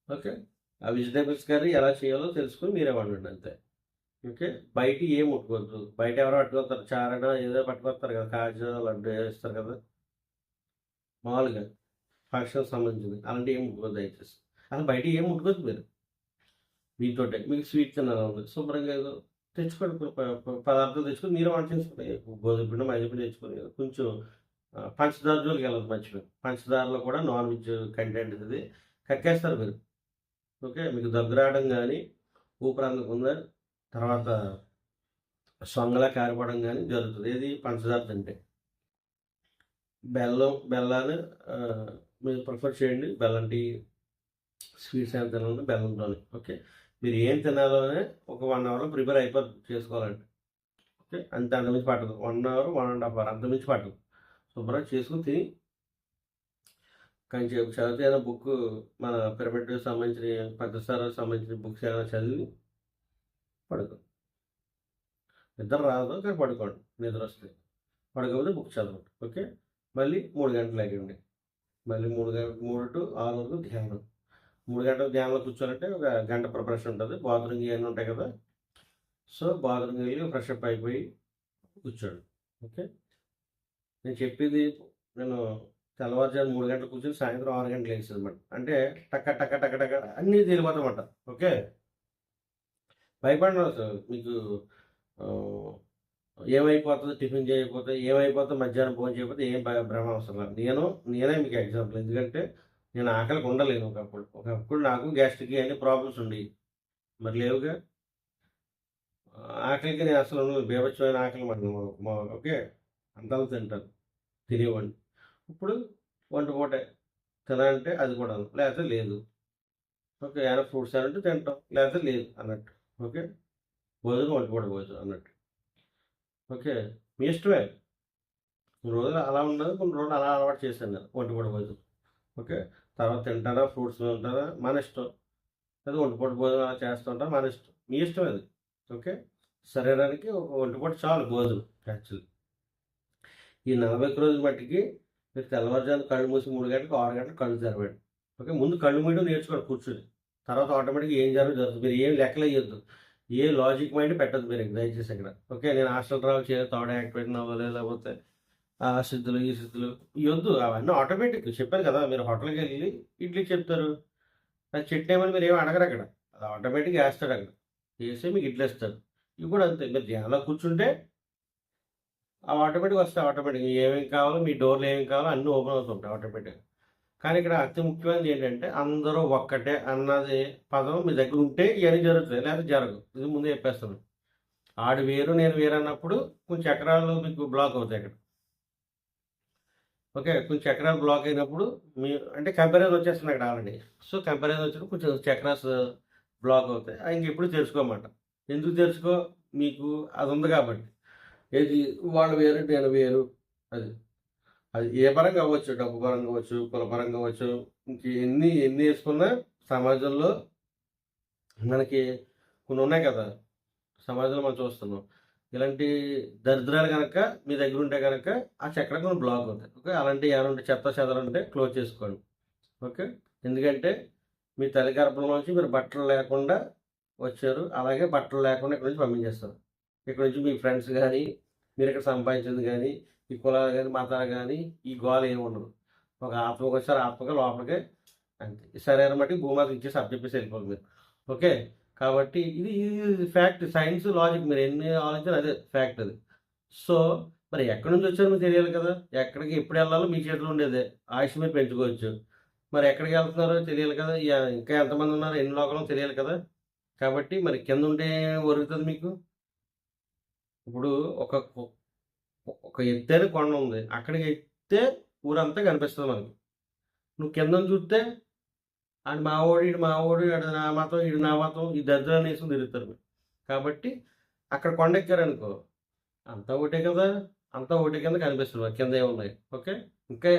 ఓకే. ఆ వెజిటబుల్స్ కర్రీ ఎలా చేయాలో తెలుసుకొని మీరే వండండి అంతే. ఓకే. బయటియి ఏం ముట్టుకోవద్దు. బయట ఎవరో పట్టుకొస్తారు. చారనో ఏదో పట్టుకొస్తారు కదా! కాజో, లడ్డు ఏదో ఇస్తారు కదా! మామూలుగా ఫంక్షన్‌కి సంబంధించింది. అలాంటివి ఏం ముట్టుకోవద్దు దయచేసి. అసలు బయటియి ఏం ముట్టుకోవద్దు మీరు. మీతోటే. మీకు స్వీట్ తినాలనుంది. శుభ్రంగా ఏదో తెచ్చుకోండి. పదార్థాలు తెచ్చుకొని మీరే వంట చేసుకోండి. గోధుమ పిండి, మైదా పిండి తెచ్చుకొని కొంచెం పంచదార జోలికెళ్ళొద్దు మర్చిపోయాను. పంచదారలో కూడా నాన్ వెజ్ కంటెంట్ ఇది. కక్కేస్తారు మీరు. ఓకే. మీకు దగ్గు రావడం గానీ, ఊపిరందకుండా తర్వాత సొంగలా కారిపోవడం గానీ జరుగుతది. ఏది పంచదార తింటే. బెల్లాన్ని మీరు ప్రిఫర్ చేయండి. బెల్లం టీ, స్వీట్స్ ఏమైనా తినాలన్నా బెల్లంతోనే. ఓకే. మీరు ఏం తినాలోనే ఒక 1 అవర్‌లో ప్రిపేర్ అయిపోద్ది చేసుకోవాలంటే. ఓకే. అంతే అంతకుమించి పట్టదు. 1 అవర్, 1 ½ అవర్ అంతకుమించి పట్టదు. శుభ్రంగా చేసుకొని తిని కొంచెం చదివితే ఏదైనా బుక్కు మన పిరమిడ్‌కి సంబంధించినయి, పత్రిసారాలకు సంబంధించిన బుక్స్ ఏమైనా చదివి పడుకోండి. నిద్ర రాదు కానీ పడుకోండి. నిద్రొస్తే. పడుకోకపోతే బుక్ చదవండి. ఓకే. మళ్ళీ 3 గంటలు లెగండి. మళ్ళీ 3 టు 6 వరకు ధ్యానం. 3 గంటలు ధ్యానంలో కూర్చోవాలంటే ఒక గంట ప్రిపరేషన్ ఉంటుంది. బాత్రూమ్ ఇవన్నీ ఉంటాయి కదా! సో, బాత్రూమ్‌కి వెళ్ళి ఫ్రెష్ అప్ అయిపోయి కూర్చోండి. ఓకే. నేను చెప్పేది నేను తెల్లవారుజామున 3 గంటలకు కూర్చొని సాయంత్రం 6 గంటలకు లేచేదనమాట. అంటే టక టక టక టక అన్నీ తేలిపోతాయన్నమాట. ఓకే. భయపడనవసరం మీకు ఆహ్, ఏమైపోతదో టిఫిన్ చేయకపోతే, ఏమైపోతే మధ్యాహ్నం భోజనం చేయకపోతే ఏం భ్రమ అవసరం లేదు. నేనే మీకు ఎగ్జాంపుల్. ఎందుకంటే నేను ఆకలికి ఉండలేను ఒకప్పుడు. ఒకప్పుడు నాకు గ్యాస్ట్రిక్ ఇయన్నీ ప్రాబ్లమ్స్ ఉండేయి. మరి లేవుగా. ఆకలికి నేను అసలు ఉండను. బీభత్సమైన ఆకలి ఓకే. అంతలా తింటాను. తినేవాడిని. ఇప్పుడు ఒంటి పూటే తినాలంటే అది కూడాను. లేకపోతే లేదు. ఓకే. ఏమైనా ఫ్రూట్స్ ఏమైనా ఉంటే తింటాం. లేకపోతే లేదు అన్నట్టు. ఓకే. భోజనం ఒంటి పూట భోజనం అన్నట్టు. ఓకే. మీ ఇష్టమే. కొన్ని రోజులు అలా ఉన్నది. కొన్ని రోజులు అలా అలవాటు చేశాను నేను ఒంటి పూట భోజనం. ఓకే. తర్వాత తింటారా, ఫ్రూట్స్ తింటారా మన ఇష్టం. లేదా ఒంటి పూట భోజనం అలా చేస్తుంటారా మన ఇష్టం. మీ ఇష్టం అది. ఓకే. శరీరానికి ఒక ఒంటి పూట చాలు భోజనం యాక్చువల్లీ. ఈ 41 రోజుల మట్టికి మీరు తెల్లవారుజామున కళ్ళు మూసి 3 గంటలకు, 6 గంటలకు కళ్ళు తెరవండి. ఓకే. ముందు కళ్ళు మూయడం నేర్చుకోండి కూర్చొని. తర్వాత ఆటోమేటిక్‌గా ఏం జరుగుతుంది. మీరు ఏం లెక్కలేయొద్దు. ఏ లాజిక్ మైండ్ పెట్టొద్దు మీరు దయచేసి ఇక్కడ. ఓకే. నేను హాస్టల్ ట్రావెల్ చేయాలి, థర్డ్ యాక్టివేషన్ అవ్వాలి, లేకపోతే ఆ సిద్ధులు, ఈ సిద్ధులు ఇయొద్దు. అవన్నీ ఆటోమేటిక్. చెప్పాను కదా! మీరు హోటల్‌కెళ్ళి ఇడ్లీ చెప్తారు. అది చట్నీ ఏమని మీరేమి అడగరక్కడ. అది ఆటోమేటిక్‌గా ఏస్తాడక్కడ. ఏసి మీకు ఇడ్లేస్తాడు. ఇవి కూడా అంతే. మీరు ధ్యానంలో కూర్చుంటే అవి ఆటోమేటిక్‌గా వస్తాయి ఆటోమేటిక్‌గా. ఏమేమి కావాలో మీ డోర్‌లో ఏమేమి కావాలో అన్నీ ఓపెన్ అవుతుంటాయి ఆటోమేటిక్‌గా. కానీ ఇక్కడ అతి ముఖ్యమైనది ఏంటంటే అందరూ ఒక్కటే అన్నది పదం మీ దగ్గర ఉంటే ఇవన్నీ జరుగుతాయి. లేకపోతే జరగవు. ఇది ముందే చెప్పేస్తాను. ఆడు వేరు, నేను వేరు అన్నప్పుడు కొంచెం చక్రాలు మీకు బ్లాక్ అవుతాయి అక్కడ. ఓకే. కొంచెం చక్రాలు బ్లాక్ అయినప్పుడు మీ అంటే కంపారిజన్ వచ్చేస్తుంది అక్కడ ఆల్రెడీ. సో, కంపారిజన్ వచ్చినప్పుడు కొంచెం చక్రాస్ బ్లాక్ అవుతాయి. ఇంకెప్పుడు తెరుచుకోమాట. ఎందుకు తెరుచుకో? మీకు అది ఉంది కాబట్టి. ఏది వాళ్ళు వేరు, నేను వేరు. అది. అది ఏ పరంగా అవ్వచ్చు. డబ్బు పరంగా అవ్వచ్చు, కుల పరంగా అవ్వచ్చు. ఇంక ఎన్ని యేసుకున్నా సమాజంలో మనకి కొన్ని ఉన్నాయి కదా! సమాజంలో మనం చూస్తున్నాం. ఇలాంటి దరిద్రాలు గనక మీ దగ్గర ఉంటే గనక ఆ చక్రం కొన్ని బ్లాక్ అవుతాయి. ఓకే. అలాంటివి ఏమైనా ఉంటే చెత్త చెదారం ఉంటే క్లోజ్ చేసుకోండి. ఓకే. ఎందుకంటే మీ తల్లి గర్భంలోంచి మీరు బట్టలు లేకుండా వచ్చారు. అలాగే బట్టలు లేకుండా ఇక్కడి నుంచి పంపించేస్తారు. ఇక్కడి నుంచి మీ ఫ్రెండ్స్ గానీ, మీరిక్కడ సంపాదించింది గానీ, ఈ కులాలు గానీ, మతాలు గానీ, ఈ గోల ఏమి ఉండదు. ఒక ఆత్మకొచ్చారు ఆత్మగా లోపలికే అంతే. ఈ శరీరం మట్టికి భూమాతకి ఇచ్చేసి అప్పచెప్పేసి వెళ్ళిపోవాలి మీరు. ఓకే. కాబట్టి ఇది ఫ్యాక్ట్. సైన్స్, లాజిక్ మీరు ఎన్ని ఆలోచించినా అదే ఫ్యాక్ట్ అది. సో, మరి ఎక్కడి నుంచి వచ్చారో మీకు తెలియాలి కదా! ఎక్కడికి ఎప్పుడు వెళ్ళాలో మీ చేతిలో ఉండేదే. ఆయుష్ మీరు పెంచుకోవచ్చు. మరి ఎక్కడికి వెళ్తున్నారో తెలియాలి కదా! ఇంకా ఎంతమంది ఉన్నారో ఎన్ని లోకాలో తెలియాలి కదా! కాబట్టి మరి కిందుంటే ఒరుగుతది మీకు. ఇప్పుడు ఒక ఒక ఎత్తైన కొండ ఉంది. అక్కడికి ఎక్కితే ఊరంతా కనిపిస్తది మనకి. నువ్వు కిందన చూస్తే ఆడు మావోడు, ఈడు మావోడు, ఆడు నా మతం, ఈడు నా మతం, ఈ దరిద్రాన్ని వేసుకొని తిరుగుతారు మీరు. కాబట్టి అక్కడ కొండెక్కారనుకో అంతా ఒకటే కదా! అంతా ఒకటే కింద కనిపిస్తది. కింద ఏమున్నాయి. ఓకే. ఇంకా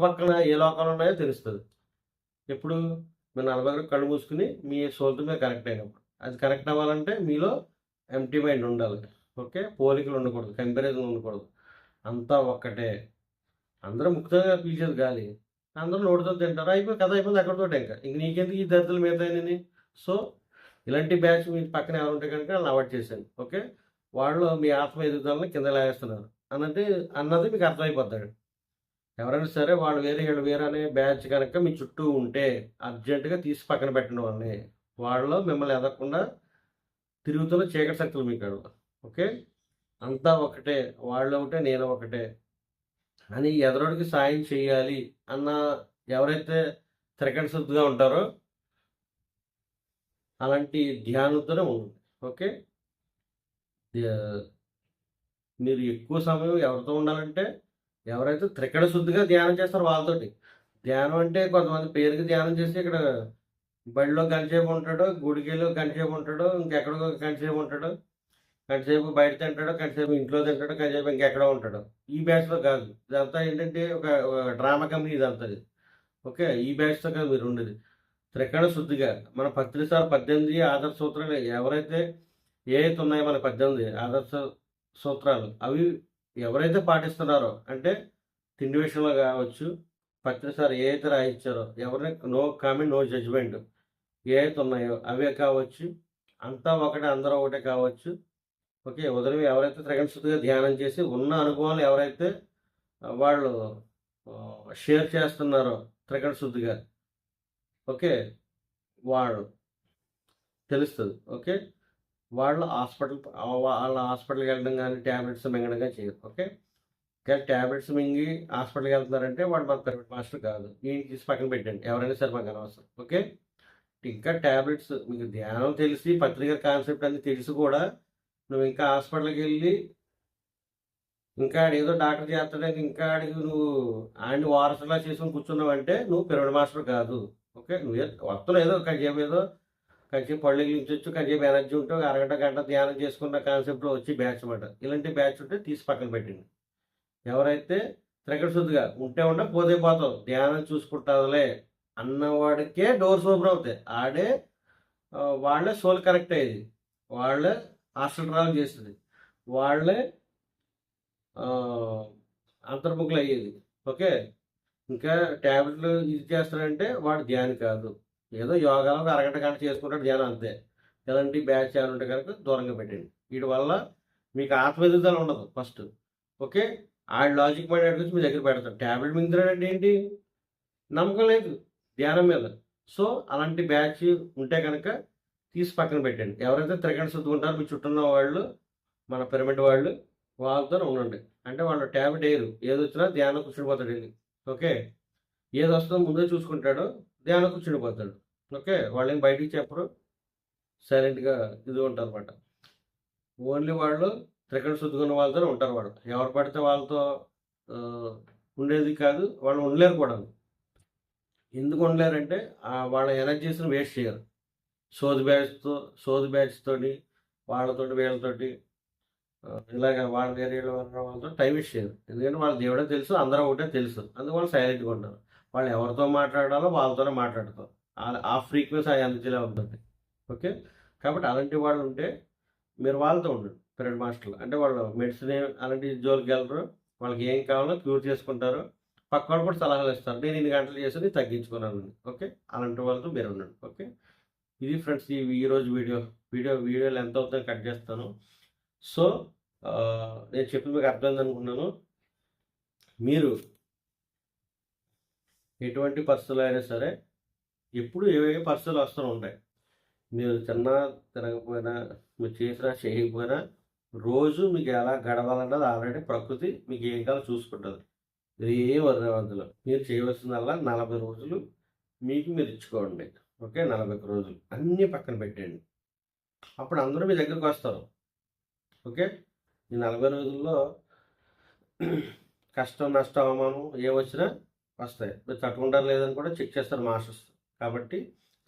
పక్కన ఏ లోకాలు ఉన్నాయో తెలుస్తది. ఎప్పుడు మీరు 40 వరకు కళ్ళు మూసుకుని మీ సోల్తో మీరు కనెక్ట్ అయినప్పుడు. అది కనెక్ట్ అవ్వాలంటే మీలో ఎంప్టీ మైండ్ ఉండాలి. ఓకే. పోలికలు ఉండకూడదు, కంపారిజన్ ఉండకూడదు. అంతా ఒక్కటే. అందరూ ముక్తంగా పీల్చేది గాలి. అందరూ నోటితో తింటారు. అయిపోయి కథ అయిపోయింది అక్కడితోటే ఇంక. ఇంక నీకెందుకు ఈ దరిద్రులు మిగతాయనని. సో, ఇలాంటి బ్యాచ్ మీ పక్కన ఎవరుంటే కనుక వాళ్ళని అవాయిడ్ చేసేయండి. ఓకే. వాళ్ళు మీ ఆత్మ ఎదుగుదలని కింద లాగేస్తున్నారు అన్నది మీకు అర్థమైపోద్దండి. ఎవరైనా సరే వాళ్ళు వేరే వీళ్ళు వేరే అనే బ్యాచ్ కనుక మీ చుట్టూ ఉంటే అర్జెంటుగా తీసి పక్కన పెట్టండి వాళ్ళని. వాళ్ళలో మిమ్మల్ని ఎదగకుండా తిరుగుతున్న చీకటి శక్తులు మీకు. ఓకే. అంతా ఒకటే, వాళ్ళు ఒకటే, నేను ఒకటే అని ఎదరోడికి సాయం చేయాలి అన్న ఎవరైతే త్రికరణ శుద్ధిగా ఉంటారో అలాంటి ధ్యానంతోనే ఉంటుంది. ఓకే. మీరు ఎక్కువ సమయం ఎవరితో ఉండాలంటే ఎవరైతే త్రికరణ శుద్ధిగా ధ్యానం చేస్తారో వాళ్ళతోటి. ధ్యానం అంటే కొంతమంది పేరుకి ధ్యానం చేసి ఇక్కడ బడిలో గంటసేపు ఉంటాడు, గుడికెళ్ళి గంటసేపు ఉంటాడు, ఇంకెక్కడికో గంటసేపు ఉంటాడు, గంటసేపు బయట తింటాడు, గంటసేపు ఇంట్లో తింటాడు, గంటసేపు ఇంకెక్కడో ఉంటాడు. ఈ బ్యాచ్లో కాదు. ఇదంతా ఏంటంటే ఒక డ్రామా కంపెనీ ఇదంతా. ఓకే. ఈ బ్యాచ్తో కాదు మీరు ఉండేది. త్రికరణ శుద్ధిగా మన 18 ఆదర్శ సూత్రాలు ఎవరైతే ఏవైతే ఉన్నాయో మన 18 ఆదర్శ సూత్రాలు అవి ఎవరైతే పాటిస్తున్నారో అంటే తిండి విషయంలో కావచ్చు, 18 ఏదైతే రాయించారో ఎవరిని నో కామెంట్, నో జడ్జిమెంట్ ఏవైతే ఉన్నాయో అవే కావచ్చు. అంతా ఒకటే, అందరూ ఒకటే కావచ్చు. ఓకే. ఉదయం ఎవరైతే త్రికరణ శుద్ధిగా ధ్యానం చేసి ఉన్న అనుభవాలు ఎవరైతే వాళ్ళు షేర్ చేస్తున్నారో త్రికరణ శుద్ధిగా, ఓకే, వాళ్ళు తెలుస్తుంది. ఓకే. వాళ్ళ హాస్పిటల్కి వెళ్ళడం కానీ ట్యాబ్లెట్స్ మింగడం కానీ చేయరు. ఓకే. కానీ ట్యాబ్లెట్స్ మింగి హాస్పిటల్కి వెళ్తున్నారంటే వాడు మన ప్రైవేట్ మాస్టర్ కాదు. ఈయన తీసి పక్కన పెట్టండి. ఎవరైనా సరే మాకు అనవసరం. ఓకే. ఇంకా ట్యాబ్లెట్స్ మీకు ధ్యానం తెలిసి పత్రిక కాన్సెప్ట్ అన్ని తెలిసి కూడా నువ్వు ఇంకా హాస్పిటల్కి వెళ్ళి ఇంకా ఏదో డాక్టర్ చేస్తాడని ఇంకా ఆడికి నువ్వు ఆయన వారసులా చేసుకుని కూర్చున్నావంటే నువ్వు పిరమిడ్ మాస్టర్ కాదు. ఓకే. నువ్వు వస్తున్నావు ఏదో కంచేపు పళ్ళు గిలించవచ్చు, కంచేపు ఎనర్జీ ఉంటే ఒక అరగంట గంట ధ్యానం చేసుకున్న కాన్సెప్ట్లో వచ్చి బ్యాచ్ మాట. ఇలాంటి బ్యాచ్ ఉంటే తీసి పక్కన పెట్టండి. ఎవరైతే త్రికరణ శుద్ధిగా ఉంటే పోతే పోతావు, ధ్యానం చూసుకుంటావులే అన్నవాడికే డోర్స్ ఓపెన్ అవుతాయి. వాళ్ళే సోల్ కనెక్ట్ అయ్యేది, వాళ్ళే హాస్టల్ ట్రావెల్ చేస్తుంది, వాళ్ళే అంతర్ముఖులు అయ్యేది. ఓకే. ఇంకా ట్యాబ్లెట్లు ఇది చేస్తాడంటే వాడు ధ్యానం కాదు. ఏదో యోగాలో ఒక అరగంట గంట చేసుకుంటాడు ధ్యానం అంతే. ఎలాంటి బ్యాచ్ చేయాలి ఉంటే కనుక దూరంగా పెట్టండి. వీటి వల్ల మీకు ఆత్మ ఎదుగుదల ఉండదు ఫస్ట్. ఓకే. ఆ లాజిక్ మైండ్ అడిగి మీ దగ్గర పెడతాడు. ట్యాబ్లెట్ మింగుతాడంటే ఏంటి, నమ్మకం లేదు ధ్యానం మీద. సో అలాంటి బ్యాచ్ ఉంటే కనుక తీసి పక్కన పెట్టండి. ఎవరైతే త్రికరణ శుద్ధి ఉంటారో మీ చుట్టూ ఉన్న వాళ్ళు మన పిరమిడ్ వాళ్ళు వాళ్ళతోనే ఉండండి. అంటే వాళ్ళు ట్యాబ్లెట్ వేయరు. ఏది వచ్చినా ధ్యానం కూర్చునిపోతాడు వెళ్ళి. ఓకే. ఏది వస్తుందో ముందే చూసుకుంటాడు, ధ్యానం కూర్చునిపోతాడు. ఓకే. వాళ్ళేం బయటికి చెప్పరు, సైలెంట్గా ఇది ఉంటారు అనమాట. ఓన్లీ వాళ్ళు త్రికరణ శుద్ధిగా ఉన్న వాళ్ళతో ఉంటారు. వాళ్ళు ఎవరు పడితే వాళ్ళతో ఉండేది కాదు, వాళ్ళు ఉండలేరు కూడా. ఎందుకు ఉండలేరంటే వాళ్ళ ఎనర్జీస్ని వేస్ట్ చేయరు. సోది బ్యాచ్ తోటి వాళ్ళతోటి వీళ్ళతోటి ఇలాగ వాళ్ళు వేరే వాళ్ళతో టైం వేస్ట్ చేయరు. ఎందుకంటే వాళ్ళ దేవుడే తెలుసు, అందరూ ఒకటే తెలుసు. అందుకు వాళ్ళు సైలెంట్గా ఉంటారు. వాళ్ళు ఎవరితో మాట్లాడాలో వాళ్ళతోనే మాట్లాడతారు. ఆ ఫ్రీక్వెన్సీ ఆ ఎనర్జీలో ఉంటుంది. ఓకే. కాబట్టి అలాంటి వాళ్ళు ఉంటే మీరు వాళ్ళతో ఉండండి. పిరమిడ్ మాస్టర్లు అంటే వాళ్ళు మెడిసిన్ అలాంటి జోలికి వెళ్ళరు. వాళ్ళకి ఏం కావాలో క్యూర్ చేసుకుంటారు. పక్క వాళ్ళు కూడా సలహాలు ఇస్తారు. నేను ఇన్ని గంటలు చేసి తగ్గించుకున్నాను. ఓకే. అలాంటి వాళ్ళతో మీరు ఉండండి. ఓకే. ఇది ఫ్రెండ్స్ ఈరోజు వీడియోలు ఎంత అవుతుందో కట్ చేస్తాను. సో నేను చెప్పింది మీకు అర్థమైంది అనుకున్నాను. మీరు ఎటువంటి పరిస్థితులు అయినా సరే ఎప్పుడు ఏవే పరిస్థితులు వస్తూ ఉంటాయి. మీరు తినకపోయినా మీరు చేసినా చేయకపోయినా రోజు మీకు ఎలా గడవాలన్నది ఆల్రెడీ ప్రకృతి మీకు ఏం కావాలో చూసుకుంటుంది. మీరు ఏ అందులో మీరు చేయవలసిందల్లా 40 రోజులు మీకు మీరు ఇచ్చుకోండి. ఓకే. 41 రోజులు అన్నీ పక్కన పెట్టండి. అప్పుడు అందరూ మీ దగ్గరికి వస్తారు. ఓకే. ఈ 40 రోజుల్లో కష్టం, నష్టం, అవమానం ఏమొచ్చినా వస్తాయి. మీరు తట్టుకుంటారు లేదని కూడా చెక్ చేస్తారు మాస్టర్స్. కాబట్టి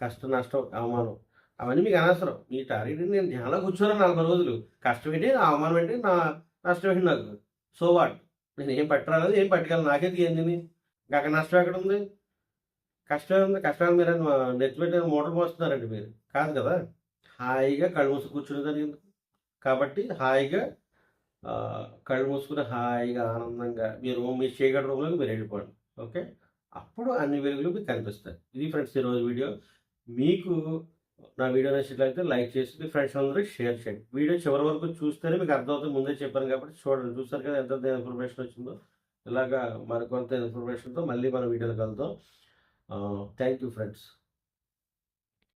కష్టం, నష్టం, అవమానం అవన్నీ మీకు అనవసరం. మీ టార్గెట్ నేను ధ్యానంలో కూర్చోను 40 రోజులు. కష్టం ఏంటి, నా అవమానం ఏంటి, నా నష్టం ఏంటి నాకు. సో వాట్, నేను ఏం పట్టురాలేదు, ఏం పట్టుకెళ్ళను, నాకేది ఏంది, అక్కడ నష్టం ఎక్కడ ఉంది. కష్టాన్ని మీరు నెత్తి పెట్టిన మూటలు మోస్తున్నారండి మీరు. కాదు కదా! హాయిగా కళ్ళు మూసి కూర్చునేదానికి ఎందుకు? కాబట్టి హాయిగా కళ్ళు మూసుకొని హాయిగా ఆనందంగా మీ చీకటి రూమ్‌లోకి మీరెళ్ళిపోండి. ఓకే. అప్పుడు అన్ని వెలుగులు మీకు కనిపిస్తాయి. ఇది ఫ్రెండ్స్ ఈరోజు వీడియో. మీకు నా వీడియో నచ్చినట్లయితే లైక్ చేసి మీ ఫ్రెండ్స్ అందరికి షేర్ చేయండి. వీడియో చివరి వరకు చూస్తేనే మీకు అర్థమవుతుంది. ముందే చెప్పాను కాబట్టి చూడండి. చూసారు కదా ఎంత ఇన్ఫర్మేషన్ వచ్చిందో. ఇలాగా మరికొంత ఇన్ఫర్మేషన్‌తో మళ్ళీ మన వీడియోలో కలుద్దాం. Thank you friends.